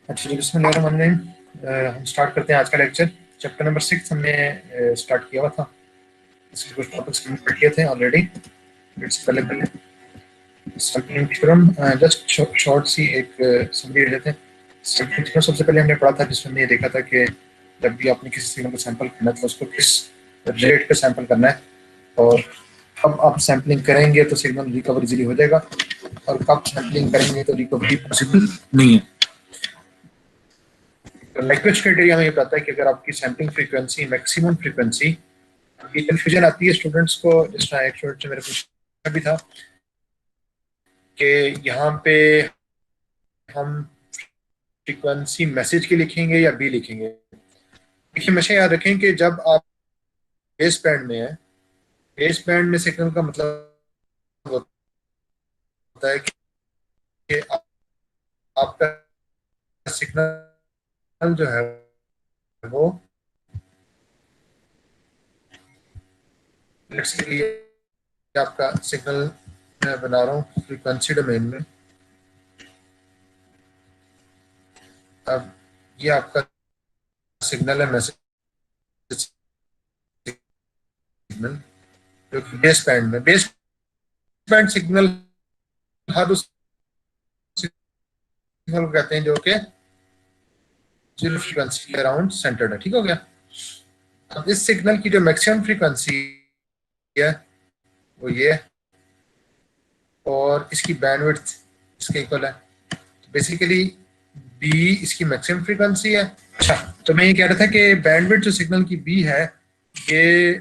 अच्छा जी, बिस्मिल्लाहिर्रहमानिर्रहीम। हम स्टार्ट करते हैं आज का लेक्चर। चैप्टर नंबर 6 हमने स्टार्ट किया हुआ था। इसके कुछ टॉपिक्स कंप्लीट किए थे ऑलरेडी। इससे पहले पहले सैम्पलिंग थ्योरम, जस्ट शॉर्ट सी एक समरी दे देते हैं। सैम्पलिंग थ्योरम सबसे पहले हमने पढ़ा था, जिसमें हमने ये देखा था कि जब भी आपने किसी सिग्नल को सैंपल करना है तो उसको किस रेट पे सैंपल करना है, और कब आप सैम्पलिंग करेंगे तो सिग्नल रिकवर इजीली हो जाएगा, और कब सैम्पलिंग करेंगे तो रिकवरी पॉसिबल नहीं है। लैंग्वेज क्राइटेरिया में ये बताता है कि अगर आपकी सैम्पलिंग फ्रीक्वेंसी मैक्सिमम फ्रीक्वेंसी, ये कंफ्यूजन आती है स्टूडेंट्स को, जिस तरह एक स्टूडेंट से मेरे पूछा भी था कि यहाँ पे हम फ्रीक्वेंसी मैसेज की लिखेंगे या बी लिखेंगे। देखिए, हमेशा याद रखें कि जब आप बेस बैंड में है, बेस बैंड में सिग्नल का मतलब होता है कि आपका सिग्नल जो है वो लेट्स के लिए आपका सिग्नल मैं बना रहा हूँ फ्रीक्वेंसी डोमेन में। अब ये आपका सिग्नल है, मैसेज सिग्नल, जो कि बेस बैंड में, बेस बैंड सिग्नल हर उस सिग्नल को कहते हैं जो कि जीरो फ्रीक्वेंसी के अराउंड सेंटर्ड है। ठीक हो गया। अब इस सिग्नल की जो मैक्सिमम फ्रीक्वेंसी है वो ये है, और इसकी बैंडविड्थ इसके इक्वल है। बेसिकली बी इसकी मैक्सिमम फ्रीक्वेंसी है। अच्छा, तो मैं ये कह रहा था कि बैंडविड्थ जो सिग्नल की बी है, ये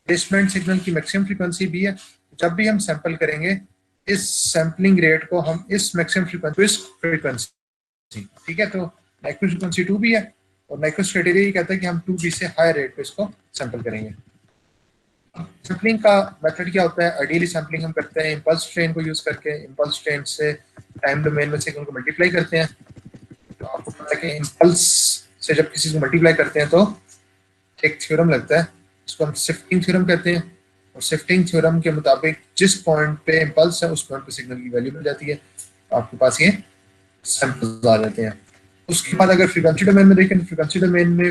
बेसबैंड सिग्नल की मैक्सिमम फ्रीक्वेंसी भी है। जब भी हम सैंपल करेंगे, इस सैंपलिंग रेट को हम इस मैक्सिमम फ्रीक्वेंसी, ठीक है, तो नाइक्विस्ट फ्रीक्वेंसी 2b है, और नाइक्विस्ट क्राइटेरिया ये कहता है कि हम 2b से हाई रेट पे इसको सैंपल करेंगे। सैंपलिंग का मेथड क्या होता है? आइडियली सैंपलिंग हम करते हैं इंपल्स ट्रेन को यूज करके। इंपल्स ट्रेन से टाइम डोमेन में सिग्नल को मल्टीप्लाई करते हैं। तो आपको पता है कि इंपल्स से जब किसी को मल्टीप्लाई करते हैं तो एक थ्योरम लगता है, इसको हम शिफ्टिंग थ्योरम कहते हैं। और शिफ्टिंग थ्योरम के मुताबिक जिस पॉइंट पे इंपल्स है उस पॉइंट पे सिग्नल की वैल्यू मिल जाती है, तो आपके पास ये सैंपल्स आ जाते हैं। उसके बाद अगर फ्रीक्वेंसी डोमेन में देखें, फ्रीक्वेंसी डोमेन में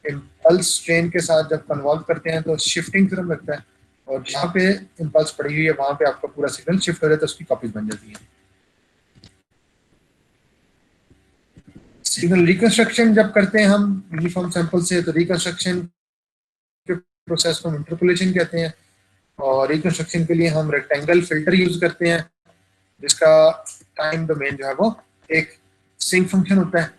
इंपल्स ट्रेन के साथ जब कन्वॉल्व करते हैं तो शिफ्टिंग थ्योरम लगता है, और जहाँ पे इंपल्स पड़ी हुई है वहां पे आपका पूरा सिग्नल शिफ्ट हो जाता है, उसकी कॉपीज बन जाती है। सिग्नल रिकंस्ट्रक्शन जब करते हैं हम यूनिफॉर्म सैंपल से, तो रिकंस्ट्रक्शन के प्रोसेस को इंटरपोलेशन कहते हैं। और रिकंस्ट्रक्शन के लिए हम रेक्टेंगल फिल्टर यूज करते हैं, जिसका टाइम डोमेन जो है वो एक सिंक फंक्शन होता है।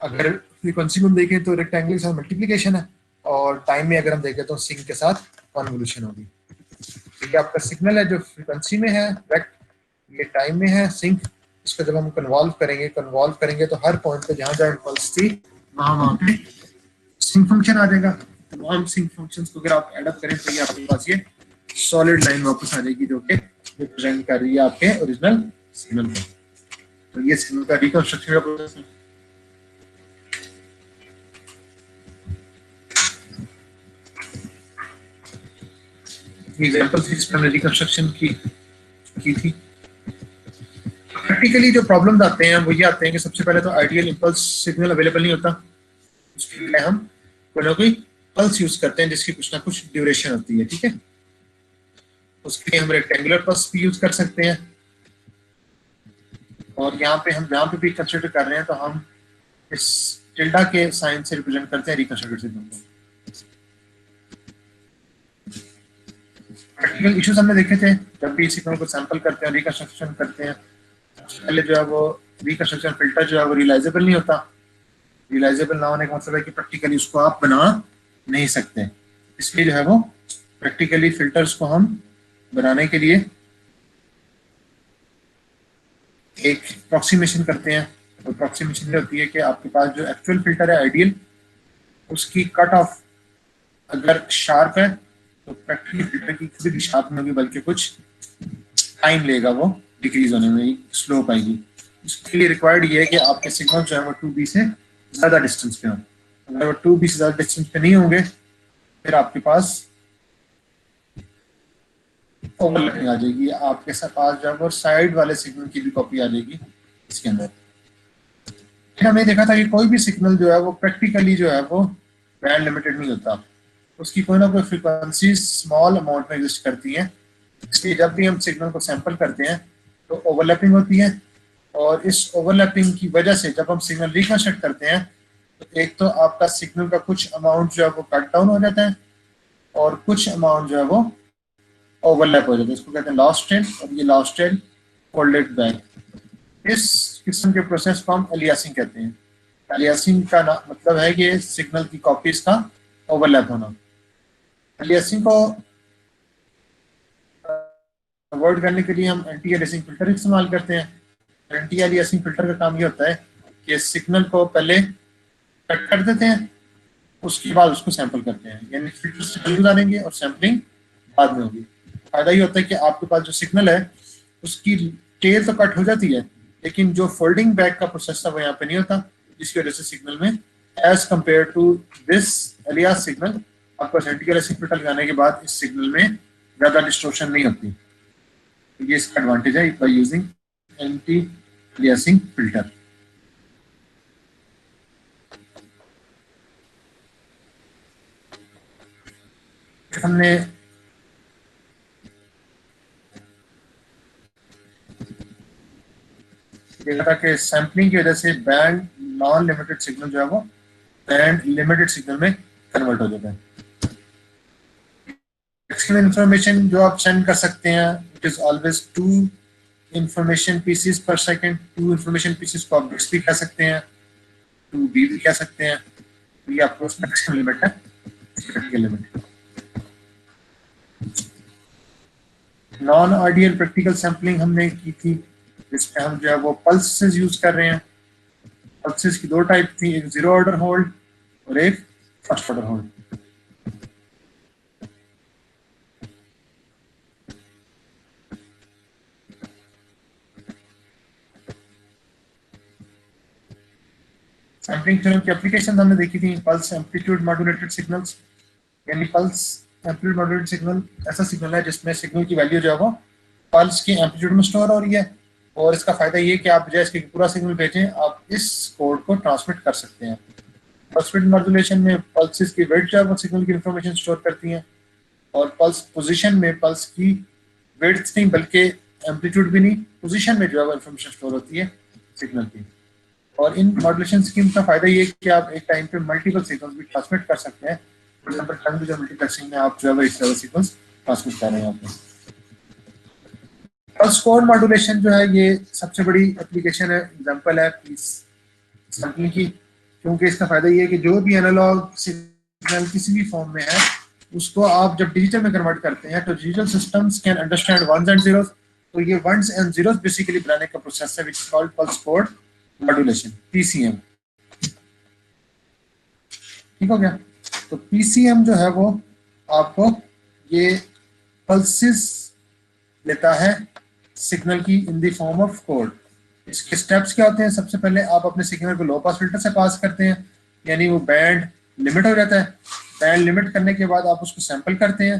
अगर फ्रीक्वेंसी में हम देखें तो रेक्टेंगल के साथ मल्टीप्लीकेशन है, और टाइम में अगर हम देखें तो सिंक के साथ कॉन्वोल्यूशन होगी। तो ये आपका सिग्नल है जो फ्रीक्वेंसी में है रेक्ट, ये टाइम में है सिंक। इसको जब हम कन्वॉल्व करेंगे तो हर पॉइंट पे जहां जहां इंपल्स थी वहां पे सिंक फंक्शन आ जाएगा। तमाम सिंक फंक्शंस को अगर आप एड अप करें तो ये आपके पास ये सॉलिड लाइन वापस आ जाएगी, जो कि रिप्रेजेंट कर रही है आपके ओरिजिनल सिग्नल को। तो ये सिग्नल का रिकंस्ट्रक्शन का प्रोसेस है। एग्जांपल से हमने रिकंस्ट्रक्शन की थी। प्रैक्टिकली जो प्रॉब्लम्स आते हैं वो ये आते हैं कि सबसे पहले तो आइडियल इंपल्स सिग्नल अवेलेबल नहीं होता। उसके लिए हम कोई ना कोई पल्स यूज करते हैं जिसकी कुछ ना कुछ ड्यूरेशन होती है। ठीक है, उसके लिए हम रेक्टेंगुलर पल्स भी यूज कर सकते हैं, और यहाँ पे हम जहाँ पे भी कंसिडर कर रहे हैं तो हम इस टिल्डा के साइन से रिप्रेजेंट करते हैं रिकंस्ट्रक्टेड सिग्नल को। प्रैक्टिकल इश्यूज हमने देखे थे जब भी सिग्नल को सैंपल करते हैं, रिकंस्ट्रक्शन करते हैं। पहले जो है वो रिकंस्ट्रक्शन फिल्टर जो है वो रियलाइजेबल नहीं होता। रियलाइजेबल ना होने का मतलब है कि प्रैक्टिकली उसको आप बना नहीं सकते। इसलिए जो है वो प्रैक्टिकली फिल्टर्स को हम बनाने के लिए एक अप्रोक्सीमेशन करते हैं। तो अप्रोक्सीमेशन ये होती है कि आपके पास जो एक्चुअल फिल्टर है आइडियल, उसकी कट ऑफ अगर शार्प है तो प्रैक्टिकली फिल्टर की कभी भी शार्प नहीं होगी, बल्कि कुछ टाइम लेगा वो डिक्रीज होने में, स्लोप आएगी। उसके लिए रिक्वायर्ड ये है कि आपके सिग्नल जो है वो 2b से ज्यादा डिस्टेंस पे हो। अगर वो 2b से ज्यादा डिस्टेंस पे नहीं होंगे फिर आपके पास ओवरलैपिंग आ जाएगी, आपके पास जब और साइड वाले सिग्नल की भी कॉपी आ जाएगी, इसके अंदर। फिर हमने देखा था कि कोई भी सिग्नल जो है वो प्रैक्टिकली जो है वो बैंड लिमिटेड नहीं होता, उसकी कोई ना कोई फ्रीक्वेंसी स्मॉल अमाउंट में एग्जिस्ट करती है। इसलिए जब भी हम सिग्नल को सैंपल करते हैं तो ओवरलैपिंग होती है, और इस ओवरलैपिंग की वजह से जब हम सिग्नल रिकंस्ट्रक्ट करते हैं तो एक तो आपका सिग्नल का कुछ अमाउंट जो है वो कट डाउन हो जाता है, और कुछ अमाउंट जो है वो ओवरलैप हो जाता है। इसको कहते हैं लॉस्ट टेल, और ये लॉस्ट टेल फोल्डेड बैक। इस किस्म के प्रोसेस को हम अलियासिंग कहते हैं। अलियासिंग का मतलब है कि सिग्नल की कॉपीज का ओवरलैप होना। अलियासिंग को अवॉइड करने के लिए हम एंटी अलियासिंग फिल्टर इस्तेमाल करते हैं। एंटी अलियासिंग फिल्टर का काम ये होता है कि सिग्नल को पहले कट कर देते हैं, उसके बाद उसको सैंपल करते हैं, यानी फिल्टर से पहले गुजारेंगे और सैंपलिंग बाद में होगी। फायदा ये होता है कि आपके पास जो सिग्नल है उसकी टेल तो कट हो जाती है, लेकिन जो फोल्डिंग बैक का प्रोसेस था वो यहाँ पे नहीं होता, जिसकी वजह से सिग्नल में as compare to this alias signal आपको एंटी अलियासिंग फिल्टर लगाने के बाद इस सिग्नल में ज्यादा डिस्टोर्शन नहीं होती। तो ये इसका एडवांटेज है by using anti aliasing filter. हमने देखा था कि सैम्पलिंग की वजह से बैंड नॉन लिमिटेड सिग्नल जो है वो बैंड लिमिटेड सिग्नल में कन्वर्ट हो जाता है। मैक्सिमम इंफॉर्मेशन जो आप सेंड कर सकते हैं it is always 2 information pieces पर सेकंड। 2 इंफॉर्मेशन पीसेस को आप बिट्स भी कह सकते हैं, 2B भी कह सकते हैं। तो ये आपको मैक्सिमम लिमिट है, critical limit. Non ideal practical sampling हमने की थी, जिसमें हम जो है वो पल्सेस यूज कर रहे हैं। पल्सेस की 2 टाइप थी, एक 0 ऑर्डर होल्ड और एक first order hold. Sampling theorem की एप्लीकेशन हमने देखी थी। पल्स एम्पलीट्यूड मॉड्यूलेटेड सिग्नल्स, यानी पल्स एम्पलीट्यूड मॉड्यूलेटेड सिग्नल ऐसा सिग्नल है जिसमें सिग्नल की वैल्यू जो है वो पल्स की एम्पलीट्यूड में स्टोर हो रही है, और इसका फायदा ये कि आप जैसे पूरा सिग्नल भेजें आप इस कोड को ट्रांसमिट कर सकते हैं। पल्स विड्थ मॉड्यूलेशन में पल्सेस की विड्थ जो है वो सिग्नल की इंफॉर्मेशन स्टोर करती हैं, और पल्स पोजीशन में पल्स की विड्थ नहीं बल्कि एम्पलीट्यूड भी नहीं, पोजीशन में जो है वो इंफॉर्मेशन स्टोर होती है सिग्नल की। और इन मॉड्यूलेशन स्कीम का फायदा ये कि आप एक टाइम पे मल्टीपल सिग्नल्स भी ट्रांसमिट कर सकते हैं। For example time to multiplexing में आप जो है इस तरह सिग्नल्स ट्रांसमिट कर रहे हैं आपको। पल्स कोड मॉड्यूलेशन जो है ये सबसे बड़ी एप्लीकेशन है, एग्जांपल है पीस सैम्पलिंग की, क्योंकि इसका फायदा ये है कि जो भी एनालॉग सिग्नल किसी भी फॉर्म में है उसको आप जब डिजिटल में कन्वर्ट करते हैं तो digital systems can understand ones and zeros. तो ये वंस एंड जीरोस बेसिकली बनाने का प्रोसेस है which is called pulse code modulation, PCM. ठीक हो गया। तो पीसीएम जो है वो आपको ये पल्सेस लेता है सिग्नल की in the form of code. इसके स्टेप्स क्या होते हैं? सबसे पहले आप अपने सिग्नल को लो पास फिल्टर से पास करते हैं, यानी वो बैंड लिमिट हो जाता है। बैंड लिमिट करने के बाद आप उसको सैंपल करते हैं।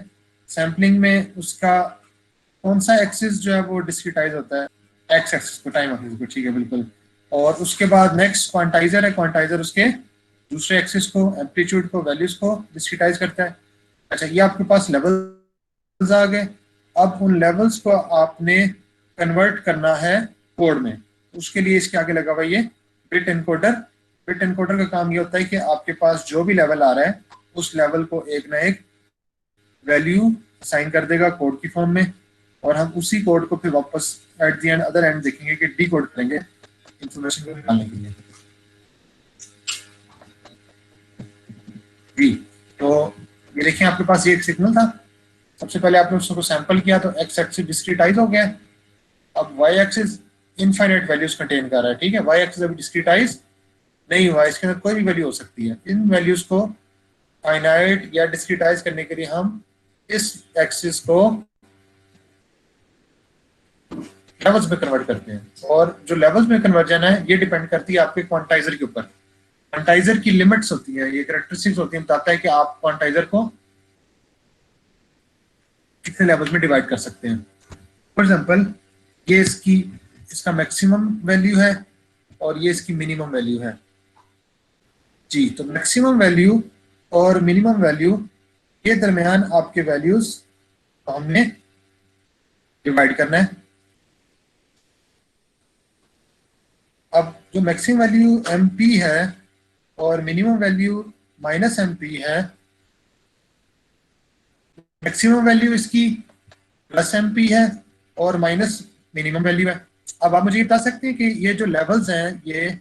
सैंपलिंग में उसका कौन सा एक्सिस जो है वो डिस्क्रिटाइज होता है, एक्स एक्सिस को, टाइम एक्सिस को, ठीक है बिल्कुल। और उसके बाद नेक्स्ट क्वांटाइजर है, क्वांटाइजर उसके दूसरे एक्सिस को, एम्पलीट्यूड को, वैल्यूज को डिस्क्रिटाइज करता है। अच्छा, ये आपके पास लेवल्स आ गए। अब उन लेवल्स को आपने कन्वर्ट करना है कोड में, उसके लिए इसके आगे लगा हुआ ये बिट एनकोडर। बिट एनकोडर का काम ये होता है कि आपके पास जो भी लेवल आ रहा है उस लेवल को एक ना एक वैल्यू साइन कर देगा कोड की फॉर्म में, और हम उसी कोड को फिर वापस at the end other and देखेंगे कि डी कोड करेंगे इंफॉर्मेशन को निकालने के लिए। जी, तो ये देखिए आपके पास ये एक सिग्नल था। सबसे पहले आपने उसको सैंपल किया तो एक्स एक्सिस डिस्क्रिटाइज हो गया। अब Y axis infinite values contain कर रहा है, ठीक है। वाई एक्सिस अभी डिस्क्रिटाइज नहीं हुआ, इसके अंदर कोई भी वैल्यू हो सकती है। इन वैल्यूज को फाइनाइट या डिस्क्रिटाइज करने के लिए हम इस एक्सिस को लेवल्स में कन्वर्ट करते हैं, और जो लेवल्स में कन्वर्जन है ये डिपेंड करती है आपके क्वांटाइजर के ऊपर। क्वांटाइजर की लिमिट्स होती है, ये कैरेक्टरिस्टिक्स होती है, बताता है कि आप क्वांटाइजर को कितने लेवल्स में डिवाइड कर सकते हैं। फॉर एग्जांपल ये इसका मैक्सिमम वैल्यू है, और ये इसकी मिनिमम वैल्यू है जी। तो मैक्सिमम वैल्यू और मिनिमम वैल्यू के दरमियान आपके वैल्यूज को हमने डिवाइड करना है। अब जो मैक्सिमम वैल्यू MP है और मिनिमम वैल्यू -MP है, मैक्सिमम वैल्यू इसकी +MP है और माइनस मिनिमम वैल्यू है। अब आप मुझे ये बता सकते हैं कि ये जो लेवल्स हैं, ये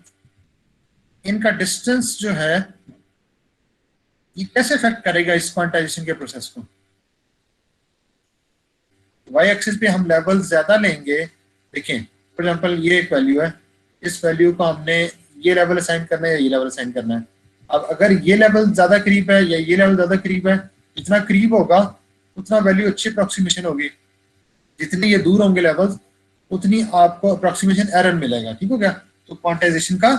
इनका डिस्टेंस जो है ये कैसे इफेक्ट करेगा इस क्वांटाइजेशन के प्रोसेस को। वाई एक्सिस पे हम लेवल ज्यादा लेंगे, देखें फॉर एग्जांपल ये एक वैल्यू है, इस वैल्यू को हमने ये लेवल असाइन करना है या ये लेवल असाइन करना है। अब अगर ये लेवल ज्यादा करीब है या ये लेवल ज्यादा करीब है, जितना करीब होगा उतना वैल्यू अच्छी अप्रोक्सीमेशन होगी, जितने ये दूर होंगे लेवल्स उतनी आपको अप्रोक्सीमेशन एरर मिलेगा। ठीक हो गया। तो क्वांटाइजेशन का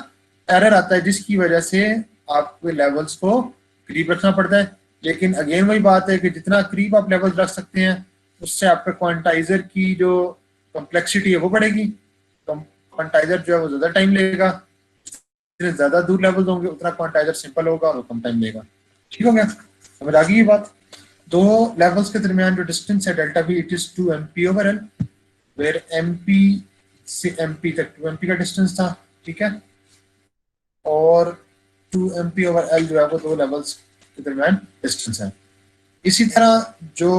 एरर आता है जिसकी वजह से आपको लेवल्स को करीब रखना पड़ता है। लेकिन अगेन वही बात है कि जितना करीब आप लेवल्स रख सकते हैं उससे आपका क्वांटाइजर की जो कॉम्प्लेक्सिटी है वो बढ़ेगी। क्वांटाइजर जो है वो ज्यादा टाइम लेगा, जितने ज्यादा दूर लेवल्स होंगे उतना क्वांटाइजर सिंपल होगा और कम टाइम लेगा। ठीक हो गया, समझ आ गई ये बात। दो लेवल्स के दरमियान जो डिस्टेंस है delta V, it is 2MP/L, where MP से MP तक 2MP का डिस्टेंस था। ठीक है, और 2MP/L जो है वो दो लेवल्स के दरमियान डिस्टेंस है। इसी तरह जो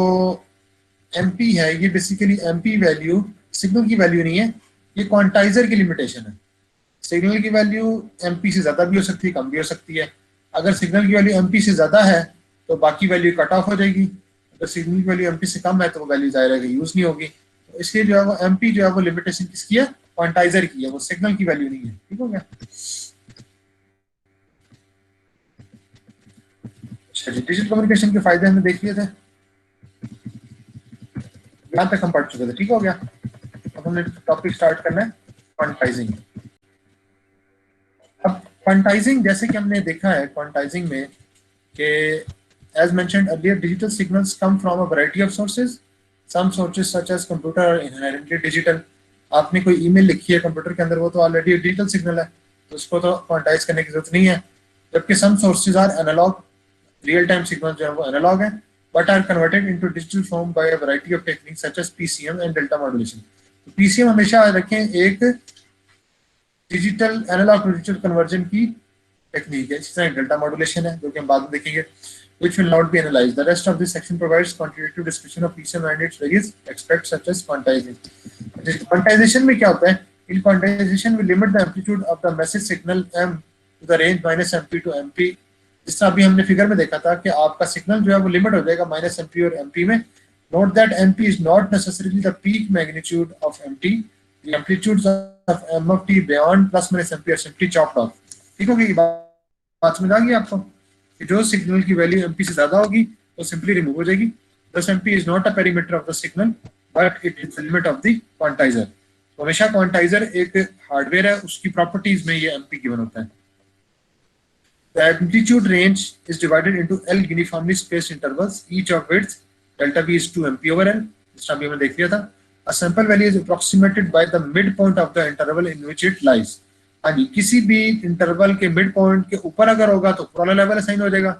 MP है, ये बेसिकली MP वैल्यू सिग्नल की वैल्यू नहीं है, ये क्वांटाइजर की लिमिटेशन है। सिग्नल की वैल्यू MP से ज्यादा भी हो सकती है, कम भी हो सकती है। अगर सिग्नल की वैल्यू MP से ज्यादा है तो बाकी वैल्यू कट ऑफ हो जाएगी, अगर सिग्नल की वैल्यू MP से कम है तो वो वैल्यू जाहिर है यूज नहीं होगी। तो इसलिए जो है वो MP जो है वो लिमिटेशन किसकी है, क्वांटाइजर की है, वो सिग्नल की वैल्यू नहीं है। ठीक हो गया। अच्छा जी, डिजिटल कम्युनिकेशन के फायदे हमने देख लिए थे, यहाँ तक हम पढ़ चुके थे। ठीक हो गया। अब हमने टॉपिक स्टार्ट करना है क्वांटाइजिंग। अब क्वांटाइजिंग जैसे कि हमने देखा है क्वांटाइजिंग में कि as mentioned earlier, digital signals come from a variety of sources. Some sources such as computer are inherently digital. आपने कोई ईमेल लिखी है कंप्यूटर के अंदर, वो तो ऑलरेडी डिजिटल सिग्नल है, तो उसको तो क्वांटाइज करने की जरूरत नहीं है। जबकि some sources are analog, real time signal जो है वो एनालॉग है, but are converted into digital form by a variety of techniques such as PCM and delta modulation. तो PCM हमेशा रखें एक digital analogue to digital conversion की technique है। इसी तरह डेल्टा मॉड्यूलेशन है जो कि हम बाद में देखेंगे, which will not be analyzed. The rest of this section provides quantitative description of PCM and its various aspects such as quantizing. Quantization में क्या होता है? In quantization we limit the amplitude of the message signal M to the range -MP to MP. जिस तरह अभी हमने figure में देखा था कि आपका सिग्नल जो है वो लिमिट हो जाएगा -MP और MP में। Note that MP is not necessarily the peak magnitude of MT. The amplitudes of M of T beyond ±MP are simply chopped off. ठीक होगी बात समझ आ गई आपको? जो सिग्नल की वैल्यू MP से ज्यादा होगी वो सिंपली रिमूव हो जाएगी। Thus MP is not a perimeter of the signal, but it is the limit of the quantizer. तो हमेशा क्वांटाइजर एक हार्डवेयर है, उसकी प्रॉपर्टीज में ये MP गिवन होता है। The amplitude range is divided into L uniformly spaced intervals, each of which delta V is 2MP/L. जिस तरह हमने देख लिया था। A sample value is approximated by the midpoint of the interval in which it lies. हाँ जी, किसी भी interval के मिड पॉइंट के ऊपर अगर होगा तो ऊपर वाला लेवल असाइन हो जाएगा,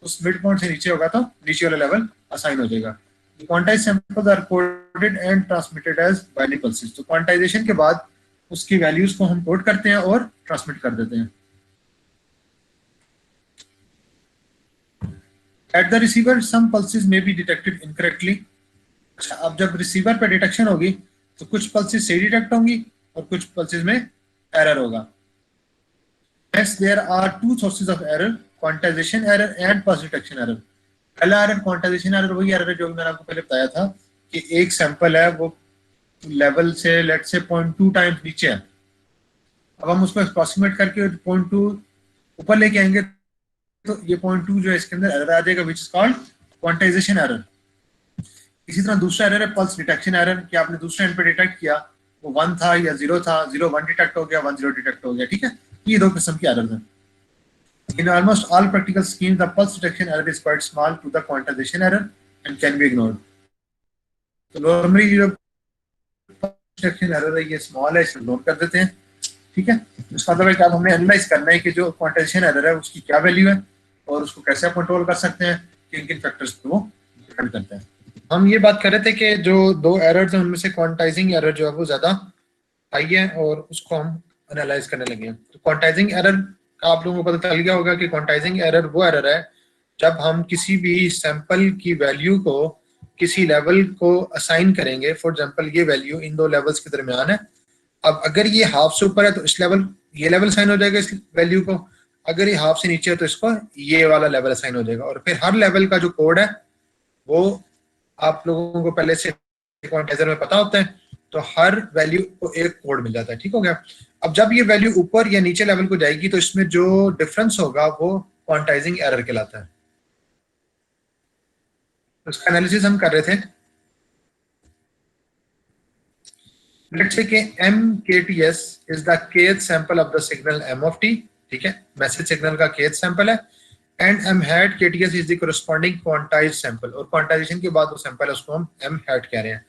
उस मिड पॉइंट से नीचे होगा तो नीचे वाला लेवल असाइन हो जाएगा। Quantised samples are coded and transmitted as binary pulses. तो क्वांटाइजेशन के बाद उसकी वैल्यूज को हम कोड करते हैं और ट्रांसमिट कर देते हैं। At the receiver some pulses may be detected incorrectly. अच्छा, अब जब रिसीवर पे डिटेक्शन होगी तो कुछ पल्सेस सही डिटेक्ट होंगी और कुछ पल्सेस में एरर होगा। Next, there are two sources of error: quantization error and pulse detection error. पहला एरर क्वांटाइजेशन एरर वही एरर है जो मैंने आपको पहले बताया था कि एक सैंपल है वो लेवल से लेट से 0.2 टाइम्स नीचे है। अब हम उसको अप्रोक्सीमेट करके 0.2 ऊपर लेके आएंगे तो ये 0.2 जो है इसके अंदर एरर आ जाएगा, which is called quantization error. इसी तरह दूसरा एरर है पल्स डिटेक्शन एरर, कि आपने दूसरे एंड पे डिटेक्ट किया वो 1 था या 0 था, 0 1 डिटेक्ट हो गया, 1 0 डिटेक्ट हो गया। ठीक है, ये दो किस्म की एरर हैं। In almost all practical schemes, the pulse detection error is quite small to the quantization error and can be ignored. तो normally जो pulse detection error है ये small है, इसे इग्नोर कर देते हैं। ठीक है, इसका मतलब है कि अब हमें एनालाइज करना है कि जो क्वांटाइजेशन एरर है उसकी क्या वैल्यू है और उसको कैसे आप कंट्रोल कर सकते हैं, किन किन फैक्टर्स पे वो डिपेंड करते हैं। हम ये बात कर रहे थे कि जो दो एरर्स हैं उनमें से क्वांटाइजिंग एरर जो है वो ज्यादा हाई है और उसको हम एनालाइज करने लगे हैं। तो क्वांटाइजिंग एरर का आप लोगों को पता चल गया होगा कि क्वांटाइजिंग एरर वो एरर है जब हम किसी भी सैंपल की वैल्यू को किसी लेवल को असाइन करेंगे। फॉर एग्जांपल ये वैल्यू इन दो लेवल्स के दरमियान है, अब अगर ये हाफ से ऊपर है तो इस लेवल ये लेवल साइन हो जाएगा इस वैल्यू को, अगर ये हाफ से नीचे है तो इसको ये वाला लेवल असाइन हो जाएगा। और फिर हर लेवल का जो कोड है वो आप लोगों को पहले से क्वांटाइजर में पता होता है, तो हर वैल्यू को एक कोड मिल जाता है। ठीक हो गया। अब जब ये वैल्यू ऊपर या नीचे लेवल को जाएगी तो इसमें जो डिफरेंस होगा वो क्वांटाइजिंग एरर कहलाता है। तो इसका एनालिसिस हम कर रहे थे। लेट्स से कि MKTS is the kth sample of the signal M of t, ठीक है, मैसेज सिग्नल का kth सैंपल है, and M hat KTS is the corresponding quantized sample, और क्वांटाइजेशन के बाद वो सैंपल है उसको हम M hat कह रहे हैं।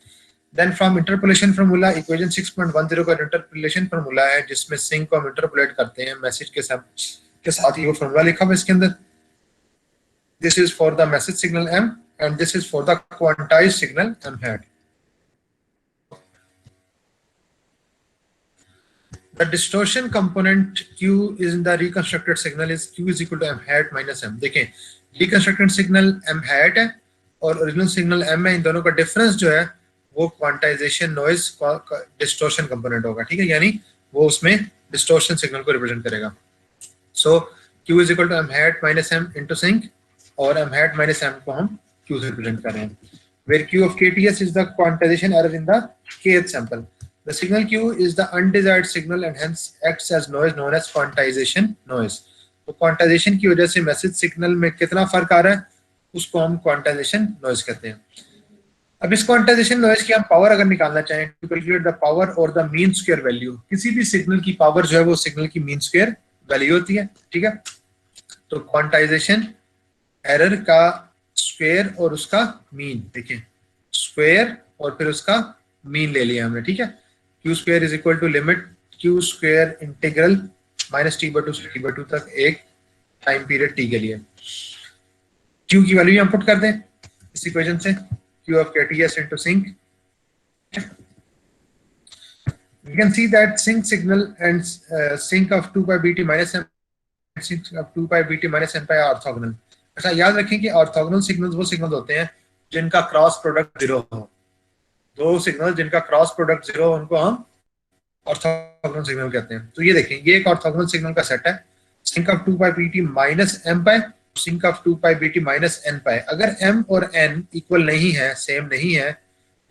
Then from interpolation formula, equation 6.10 का इंटरपोलेशन फार्मूला है जिसमें सिंक को हम इंटरपोलेट करते हैं मैसेज के साथ ही वो फार्मूला लिखा हुआ इसके अंदर। This is for the message signal M and this is for the quantized signal M hat। The distortion component Q is in the reconstructed signal is Q is equal to M hat minus M। देखें, reconstructed signal M hat है और original signal M है, इन दोनों का difference जो है वो quantization noise distortion component होगा। ठीक है, यानी वो उसमें डिस्टोर्शन सिग्नल को रिप्रेजेंट करेगा। सो Q is equal to M hat minus M into sync, और M hat minus M को हम Q से रिप्रेजेंट कर रहे हैं, where Q of KTS is the quantization error in the kth sample। The signal Q is the undesired signal and hence acts as noise known as quantization noise। तो quantization की वजह से message signal में कितना फर्क आ रहा है उसको हम क्वांटाइजेशन नॉइज कहते हैं। अब इस क्वांटाइजेशन नॉइज की हम पावर अगर निकालना चाहें टू कैलकुलेट द पावर और द मीन स्क्वायर वैल्यू, किसी भी सिग्नल की पावर जो है वो सिग्नल की मीन स्क्वायर वैल्यू होती है। ठीक है, तो क्वांटाइजेशन एरर का स्क्वायर और उसका मीन, देखिए स्क्वायर और फिर उसका मीन ले लिया हमने। ठीक है, Q square is equal to limit Q square integral minus t/2 से t/2 तक एक टाइम पीरियड t के लिए। Q की वैल्यू हम पुट कर दें इस इक्वेशन से, Q of KTS into sync। We can see that sync signal and sync of 2 by bt minus m, sync of 2 by bt minus n pi are orthogonal। अच्छा याद रखें कि ऑर्थोगोनल सिग्नल्स वो signals होते हैं जिनका cross product 0 हो। दो सिग्नल जिनका क्रॉस प्रोडक्ट 0 हो उनको हम ऑर्थोगोनल सिग्नल कहते हैं। तो ये देखें, ये एक ऑर्थोगोनल सिग्नल का सेट है, sinc of 2 pi BT minus M pi, sinc of 2 pi BT minus N pi. अगर m और n इक्वल नहीं है, सेम नहीं है,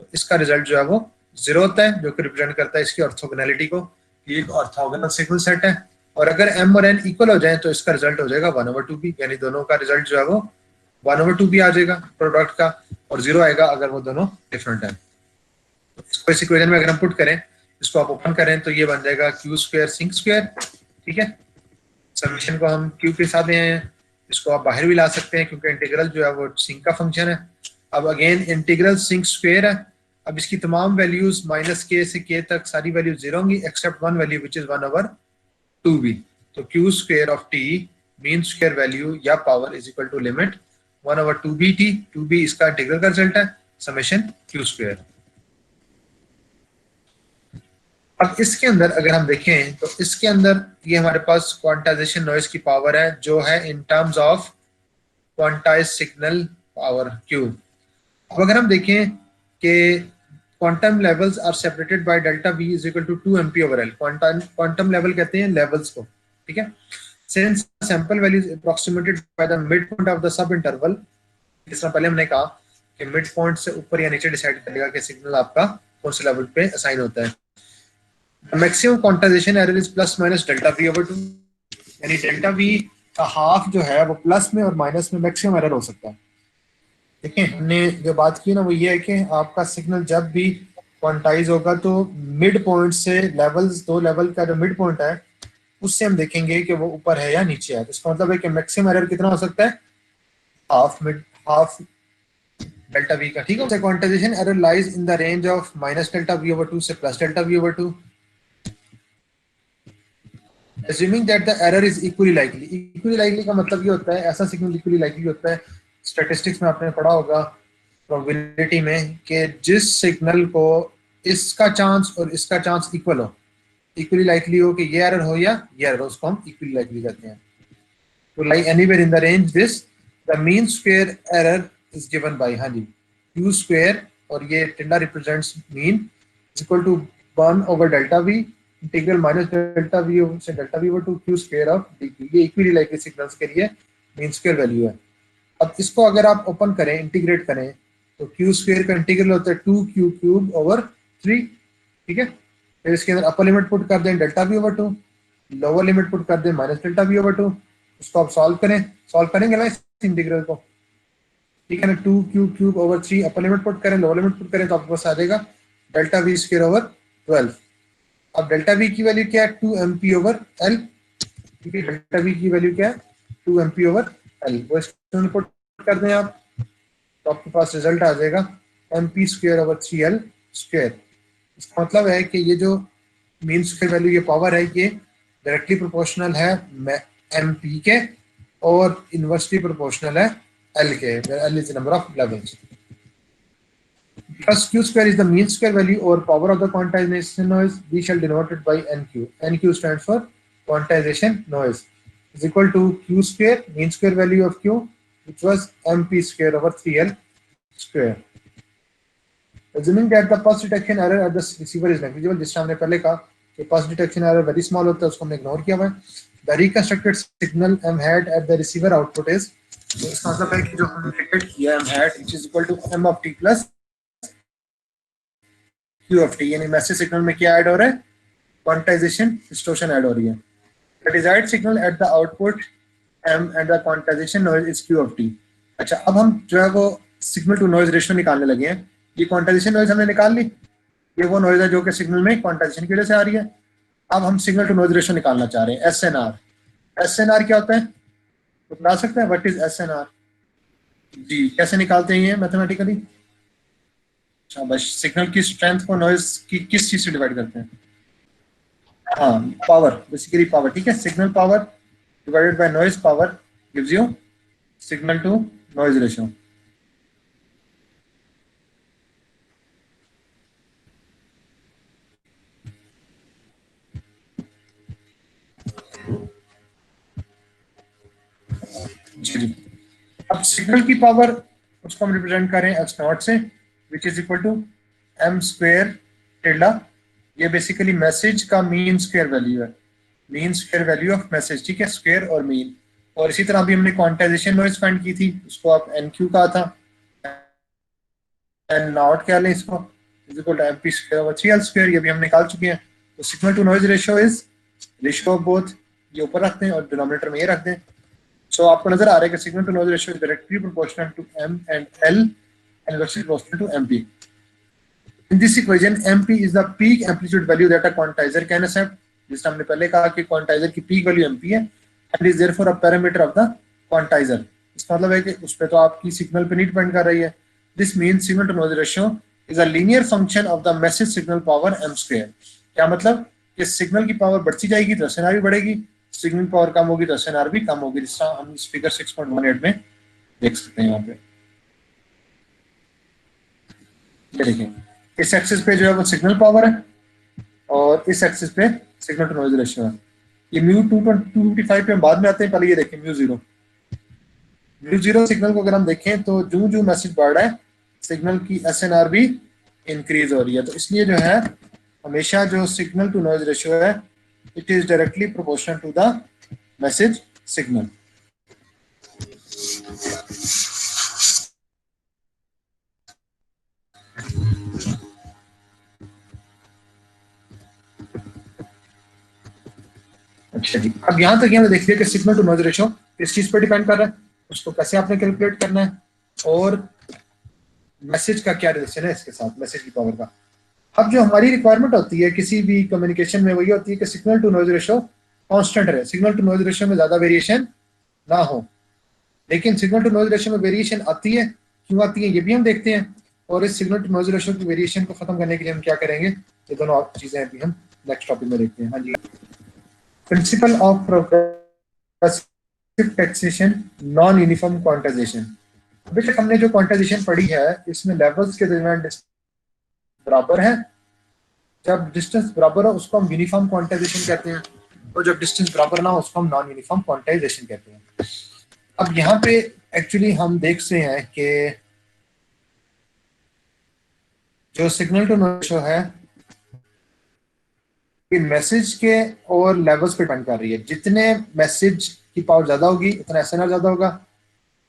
तो इसका रिजल्ट जो है वो 0 होता है, जो कि रिप्रेजेंट करता है इसकी ऑर्थोगोनैलिटी को। ये एक ऑर्थोगोनल सिग्नल सेट है। और अगर m और n इक्वल हो जाए तो इसका रिजल्ट हो जाएगा 1/2b, यानी दोनों का रिजल्ट जो है वो 1/2b आ जाएगा प्रोडक्ट का, और 0 आएगा अगर वो दोनों डिफरेंट है। इसको इस इक्वेशन में अगर हम पुट करें, इसको आप ओपन करें तो ये बन जाएगा Q स्क्वायर सिंक स्क्वायर। ठीक है, समीशन को हम Q के साथ ले आए हैं, इसको आप बाहर भी ला सकते हैं क्योंकि इंटीग्रल जो है वो सिंक का फंक्शन है। अब अगेन इंटीग्रल सिंक स्क्वायर है। अब इसकी तमाम वैल्यूज माइनस k से k तक सारी वैल्यू 0 होंगी except one value which is 1/2b। तो Q square of t mean square value या power is equal to limit 1/2bt, 2b इसका इंटीग्रल का रिजल्ट है, समेशन Q स्क्वायर। अब इसके अंदर अगर हम देखें तो इसके अंदर ये हमारे पास क्वांटाइजेशन नॉइज की पावर है जो है in terms of quantise signal power Q। अब अगर हम देखें कि quantum levels are separated by delta V is equal to 2mp/L। Quantum level कहते हैं लेवल्स को। ठीक है, since sample value is approximated by the mid point of the sub interval, जिस तरह पहले हमने कहा कि मिड पॉइंट से ऊपर या नीचे डिसाइड करेगा कि सिग्नल आपका कौन से लेवल पे असाइन होता है। Maximum quantization error is plus minus delta V/2, यानी डेल्टा V का हाफ जो है वो प्लस में और माइनस में मैक्सिमम एरर हो सकता है। देखिए हमने जो बात की ना वो ये है कि आपका सिग्नल जब भी क्वांटाइज होगा तो मिड पॉइंट से लेवल्स, दो लेवल का जो मिड पॉइंट है उससे हम देखेंगे कि वो ऊपर है या नीचे है। तो इसका मतलब है कि मैक्सिमम एरर कितना हो सकता है, हाफ डेल्टा V का। ठीक है, quantization error lies in the range of minus delta V/2 से plus delta V/2। assuming that the error is equally likely. Equally likely का मतलब ये होता है, ऐसा सिग्नल equally likely होता है, स्टैटिस्टिक्स में आपने पढ़ा होगा प्रोबेबिलिटी में, कि जिस सिग्नल को इसका चांस और इसका चांस इक्वल हो, इक्वली लाइकली हो कि ये एरर हो या ये एरर हो, उसको हम इक्वली लाइकली कहते हैं. तो lie anywhere in the range this the mean square error is given by, हाँ जी, क्यू स्क्वायर, और ये tilde represents mean, is equal to 1 over delta V integral minus delta V से delta V over two Q square of D Q. ये equally likely signals के लिए mean square value है. अब इसको अगर आप ओपन करें, इंटीग्रेट करें, तो क्यू स्क्वायर का इंटीग्रल होता है 2q क्यूब ओवर 3. ठीक है, फिर इसके अंदर अपर लिमिट पुट कर दें delta V over 2, lower limit put कर दें माइनस डेल्टा वी ओवर 2. उसको आप सॉल्व करें, सॉल्व करेंगे ना इस इंटीग्रल को, ठीक है ना. 2q cube over 3, upper limit put करें, लोअर लिमिट पुट करें, तो आपके पास आ जाएगा डेल्टा वी स्क्वायर ओवर 12. अब डेल्टा वी की वैल्यू क्या है, 2mp ओवर एल. ठीक है, डेल्टा वी की वैल्यू क्या है, 2mp ओवर एल. वो इसको पुट कर दें आप, तो आपके पास रिजल्ट आ जाएगा mp square over 3l square. इसका मतलब है कि ये जो मीन स्क्वायर वैल्यू, ये पावर है, ये डायरेक्टली प्रोपोर्शनल है mp के और इनवर्सली प्रोपोर्शनल है l के, l is the number of levels. Because q square is the mean square value or power of the quantization noise, we shall denote it by nq. Nq stands for quantization noise. Is equal to q square, mean square value of q, which was mp square over 3l square. Assuming that the pulse detection error at the receiver is negligible, जिस हमने पहले कहा कि pulse detection error very small होता है, उसको हमने ignore किया हुआ है. The reconstructed signal m hat at the receiver output is, तो इसका मतलब है कि जो हमने डिटेक्ट किया m hat, which is equal to m of t plus q of t, यानी मैसेज सिग्नल में क्या ऐड हो रहा है, क्वांटाइजेशन डिस्टॉर्शन ऐड हो रही है. The desired signal at the output m and the quantization noise is q of t. अच्छा, अब हम जो है वो सिग्नल टू नॉइज रेशियो निकालने लगे हैं. ये क्वांटाइजेशन नॉइज हमने निकाल ली, ये वो नॉइज है जो कि सिग्नल में क्वांटाइजेशन की वजह से आ रही है. अब हम सिग्नल टू नॉइज रेशियो निकालना चाह रहे हैं, एसएनआर. एसएनआर क्या होता है, तो बता सकते हैं, व्हाट इज एसएनआर? जी, कैसे निकालते हैं ये मैथमेटिकली? अच्छा, बस सिग्नल की स्ट्रेंथ को नॉइज की किस चीज से डिवाइड करते हैं? हाँ, पावर, बेसिकली पावर. ठीक है, signal power divided by noise power gives you signal to noise ratio. जी, अब सिग्नल की पावर उसको हम रिप्रेजेंट करें एच नॉट से, which is equal to M square tilde. ये बेसिकली मैसेज का मीन स्क्वायर वैल्यू है, mean square value of message. ठीक है, स्क्वायर और मीन. और इसी तरह भी हमने क्वांटाइजेशन नॉइज फाइंड की थी, उसको आप एनक्यू कहा था, एन नॉट क्या लें इसको, is equal to MP square over 3l square. ये भी हम निकाल चुके हैं. तो signal to noise ratio is ratio of both, ये ऊपर रखते हैं और डिनोमिनेटर में ये रख दें. सो आपको नजर आ रहा है कि signal to noise ratio is directly proportional to m and l and inversely proportional to mp. In this equation, mp is the peak amplitude value that a quantizer can accept. जिसने हमने पहले कहा कि क्वांटाइजर की पीक वैल्यू mp है, and is therefore a parameter of the quantizer. इसका मतलब है कि उस पे तो आपकी सिग्नल पे नहीं डिपेंड कर रही है. This means signal to noise ratio is a linear function of the message signal power m square. क्या मतलब कि सिग्नल की पावर बढ़ती जाएगी तो एसएनआर भी बढ़ेगी, सिग्नल पावर कम होगी तो एसएनआर भी कम होगी. जिस तरह हम इस फिगर 6.18 में देख सकते हैं. यहाँ पे ये देखें, इस एक्सिस पे जो है वो सिग्नल पावर है और इस एक्सिस पे सिग्नल टू नॉइज रेशियो है. ये म्यू 255 पे हम बाद में आते हैं, पहले ये देखें म्यू जीरो सिग्नल को अगर हम देखें तो जो जो मैसेज बढ़ रहा है सिग्नल की एसएनआर भी इंक्रीज हो रही है. तो इसलिए जो है हमेशा जो सिग्नल टू नॉइज रेशियो है, it is directly proportional to the message signal. अच्छा जी, अब यहां तक हमने देख लिया कि सिग्नल टू नॉइज रेशियो किस चीज पर डिपेंड कर रहा है, उसको कैसे आपने कैलकुलेट करना है, और मैसेज का क्या रिलेशन है इसके साथ, मैसेज की पावर का. अब जो हमारी रिक्वायरमेंट होती है किसी भी कम्युनिकेशन में, वही होती है कि signal to noise ratio constant रहे, सिग्नल टू नॉइज रेशियो में ज्यादा वेरिएशन ना हो. लेकिन सिग्नल टू नॉइज रेशियो में वेरिएशन आती है, क्यों आती है ये भी हम देखते हैं. और इस सिग्नल टू नॉइज रेशियो की वेरिएशन को खत्म करने के लिए हम क्या करेंगे, ये दोनों चीजें अभी हम नेक्स्ट टॉपिक में देखते हैं. हाँ जी, principle of progressive taxation, non uniform quantization. अभी तक हमने जो क्वांटाइजेशन पढ़ी है इसमें लेवल्स के दरमियान बराबर है, जब डिस्टेंस बराबर हो उसको हम यूनिफॉर्म क्वांटाइजेशन कहते हैं, और जब डिस्टेंस बराबर ना हो उसको हम नॉन यूनिफॉर्म क्वांटाइजेशन कहते हैं। अब यहाँ पे एक्चुअली हम देखते हैं कि जो सिग्नल टू नॉइज रेशियो है कि मैसेज के और लेवल्स पे डिपेंड कर रही है। जितने मैसेज की पावर ज्यादा होगी उतना एसएनआर ज्यादा होगा,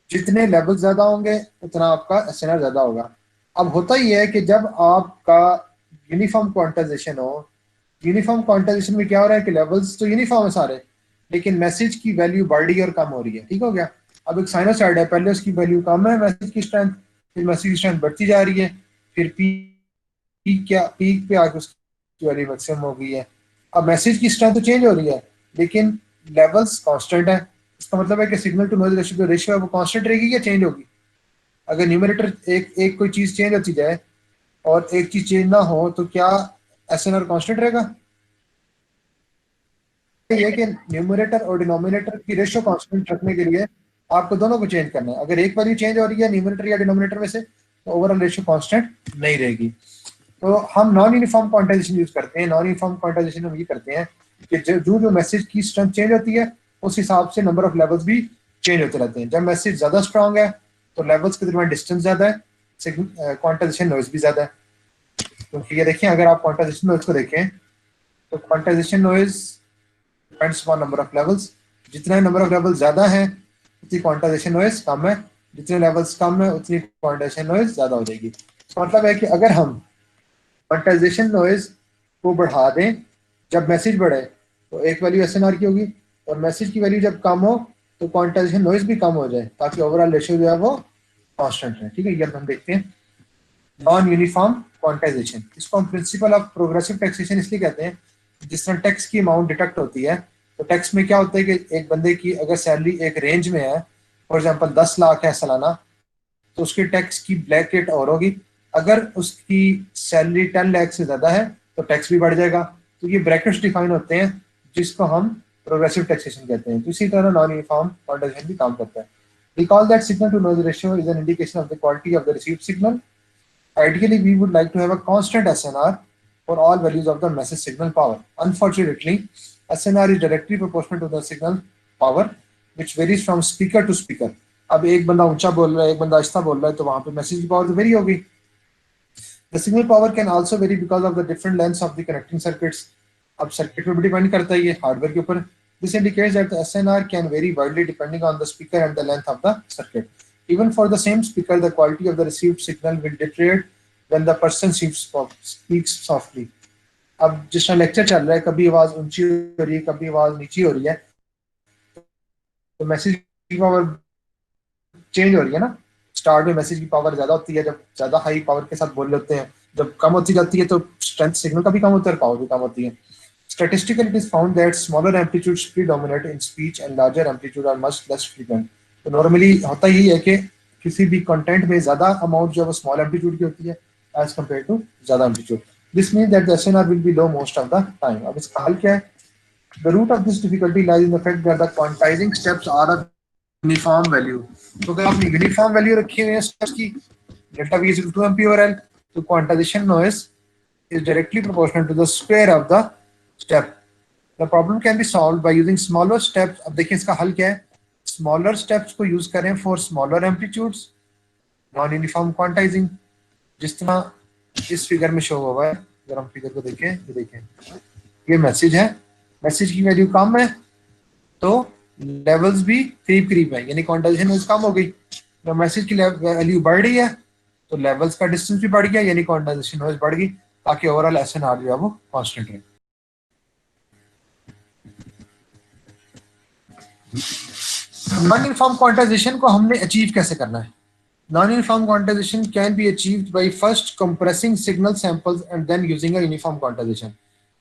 जितने लेवल ज्यादा होंगे उतना आपका एसएनआर ज्यादा होगा। अब होता ही है कि जब आपका यूनिफॉर्म क्वांटाइजेशन हो, यूनिफॉर्म क्वांटाइजेशन में क्या हो रहा है कि लेवल्स तो यूनिफॉर्म है सारे, लेकिन मैसेज की वैल्यू बढ़ रही है और कम हो रही है। ठीक हो गया। अब एक साइनोसॉइड है, पहले उसकी वैल्यू कम है मैसेज की स्ट्रेंथ, फिर मैसेज की स्ट्रेंथ बढ़ती जा रही है, फिर पीक पे आके उसकी वैल्यू मैक्सिमम हो गई है। अब मैसेज की स्ट्रेंथ तो चेंज हो रही है लेकिन लेवल्स कांस्टेंट है। इसका मतलब है कि सिग्नल टू नॉइज रेशियो जो रेशियो है वो कांस्टेंट रहेगी या चेंज होगी। अगर न्यूमरेटर एक एक कोई चीज चेंज होती जाए और एक चीज चेंज ना हो तो क्या एसएनआर कांस्टेंट रहेगा? ये कि न्यूमरेटर और डिनोमिनेटर की रेशियो कांस्टेंट रखने के लिए आपको दोनों को चेंज करना है। अगर एक वैल्यू चेंज हो रही है न्यूमरेटर या डिनोमिनेटर में से तो ओवरऑल रेशियो कांस्टेंट नहीं रहेगी। तो हम नॉन यूनिफॉर्म क्वांटाइजेशन यूज करते हैं। नॉन यूनिफॉर्म क्वांटाइजेशन हम ये करते हैं कि जो मैसेज की स्ट्रेंथ चेंज होती है उस हिसाब से नंबर ऑफ लेवल्स भी चेंज होते रहते हैं। जब मैसेज ज्यादा स्ट्रांग है तो लेवल्स के दरमियान डिस्टेंस ज्यादा है, क्वांटाइजेशन नॉइज भी ज्यादा है। तो ये देखिए, अगर आप क्वांटाइजेशन नॉइज को देखें तो quantization noise depends upon number of levels. जितना नंबर ऑफ लेवल्स ज्यादा है उतनी क्वांटाइजेशन नॉइज कम है, जितने लेवल्स कम है उतनी क्वांटाइजेशन नॉइज ज्यादा हो जाएगी। इसका मतलब है कि अगर हम क्वांटाइजेशन नॉइज को बढ़ा दें जब मैसेज बढ़े तो एक वैल्यू एसएनआर की होगी, और मैसेज की वैल्यू जब कम हो तो क्वांटाइजेशन नॉइज भी कम हो जाए ताकि ओवरऑल रेशियो जो है वो कांस्टेंट है। ठीक है, ये हम देखते हैं नॉन यूनिफॉर्म क्वांटाइजेशन। इसको हम प्रिंसिपल ऑफ प्रोग्रेसिव टैक्सेशन इसलिए कहते हैं, जिस तरह टैक्स की अमाउंट डिडक्ट होती है तो टैक्स में क्या होता है कि एक बंदे की अगर सैलरी एक रेंज में है, फॉर एग्जांपल 10 लाख है सालाना, तो उसकी टैक्स की ब्लैक रेट और होगी। अगर उसकी सैलरी 10 लाख से ज्यादा है तो टैक्स भी बढ़ जाएगा। तो ये ब्रैकेट्स डिफाइन होते हैं जिसको हम प्रोग्रेसिव टैक्सेशन कहते हैं। तो इसी तरह नॉन यूनिफॉर्म क्वांटाइजेशन भी काम करता है। Recall that signal to noise ratio is an indication of the quality of the received signal. Ideally, we would like to have a constant SNR for all values of the message signal power. Unfortunately, SNR is directly proportional to the signal power, which varies from speaker to speaker. अब एक बंदा ऊंचा बोल रहा है, एक बंदा आहिस्ता बोल रहा है, तो वहां पे मैसेज की पावर तो वेरी होगी। The signal power can also vary because of the different lengths of the connecting circuits. अब सर्किट पे भी डिपेंड करता है ये हार्डवेयर के ऊपर। This indicates that the SNR can vary widely depending on the speaker and the length of the circuit. Even for the same speaker, the quality of the received signal will deteriorate when the person speaks softly. अब जिस तरह lecture चल रहा है, कभी आवाज ऊंची हो रही है, कभी आवाज नीची हो रही है, तो मैसेज की पावर चेंज हो रही है ना। स्टार्ट में मैसेज की पावर ज्यादा होती है जब ज्यादा हाई पावर के साथ बोल लेते हैं, जब कम होती जाती है तो स्ट्रेंथ सिग्नल का भी कम होता है और पावर भी कम होती है। Statistically, it is found that smaller amplitudes predominate in speech and larger amplitude are much less frequent. तो नॉर्मली होता ही है कि किसी भी कंटेंट में ज्यादा अमाउंट जो है वो स्मॉल एम्पलीट्यूड की होती है एज कम्पेयर टू ज्यादा amplitude. This means that the SNR will be low most of the time. अब इसका हल क्या है? The root of this difficulty lies in the fact that the quantizing steps are of uniform value. तो अगर आपने uniform value रखी हुई है स्टेप्स की, delta V is equal to MP over L, तो quantization noise is directly proportional to the square of the step. The problem can be solved by using smaller steps. अब देखिए इसका हल क्या है? Smaller steps को use करें for smaller amplitudes, non-uniform quantizing, जिस तरह इस फिगर में शो हुआ है। अगर हम फिगर को देखें, ये देखें, ये मैसेज है, मैसेज की वैल्यू कम है तो लेवल्स भी करीब करीब है, यानी क्वांटाइजेशन कम हो गई। जब मैसेज की वैल्यू बढ़ रही है तो लेवल्स का डिस्टेंस भी बढ़ गया, यानी क्वांटाइजेशन बढ़ गई, ताकि ओवरऑल एसएनआर जो है वो कांस्टेंट रहे। नॉन यूनिफॉर्म क्वांटाइजेशन को हमने अचीव कैसे करना है? Non uniform quantisation can be achieved by first compressing signal samples and then using a uniform quantisation.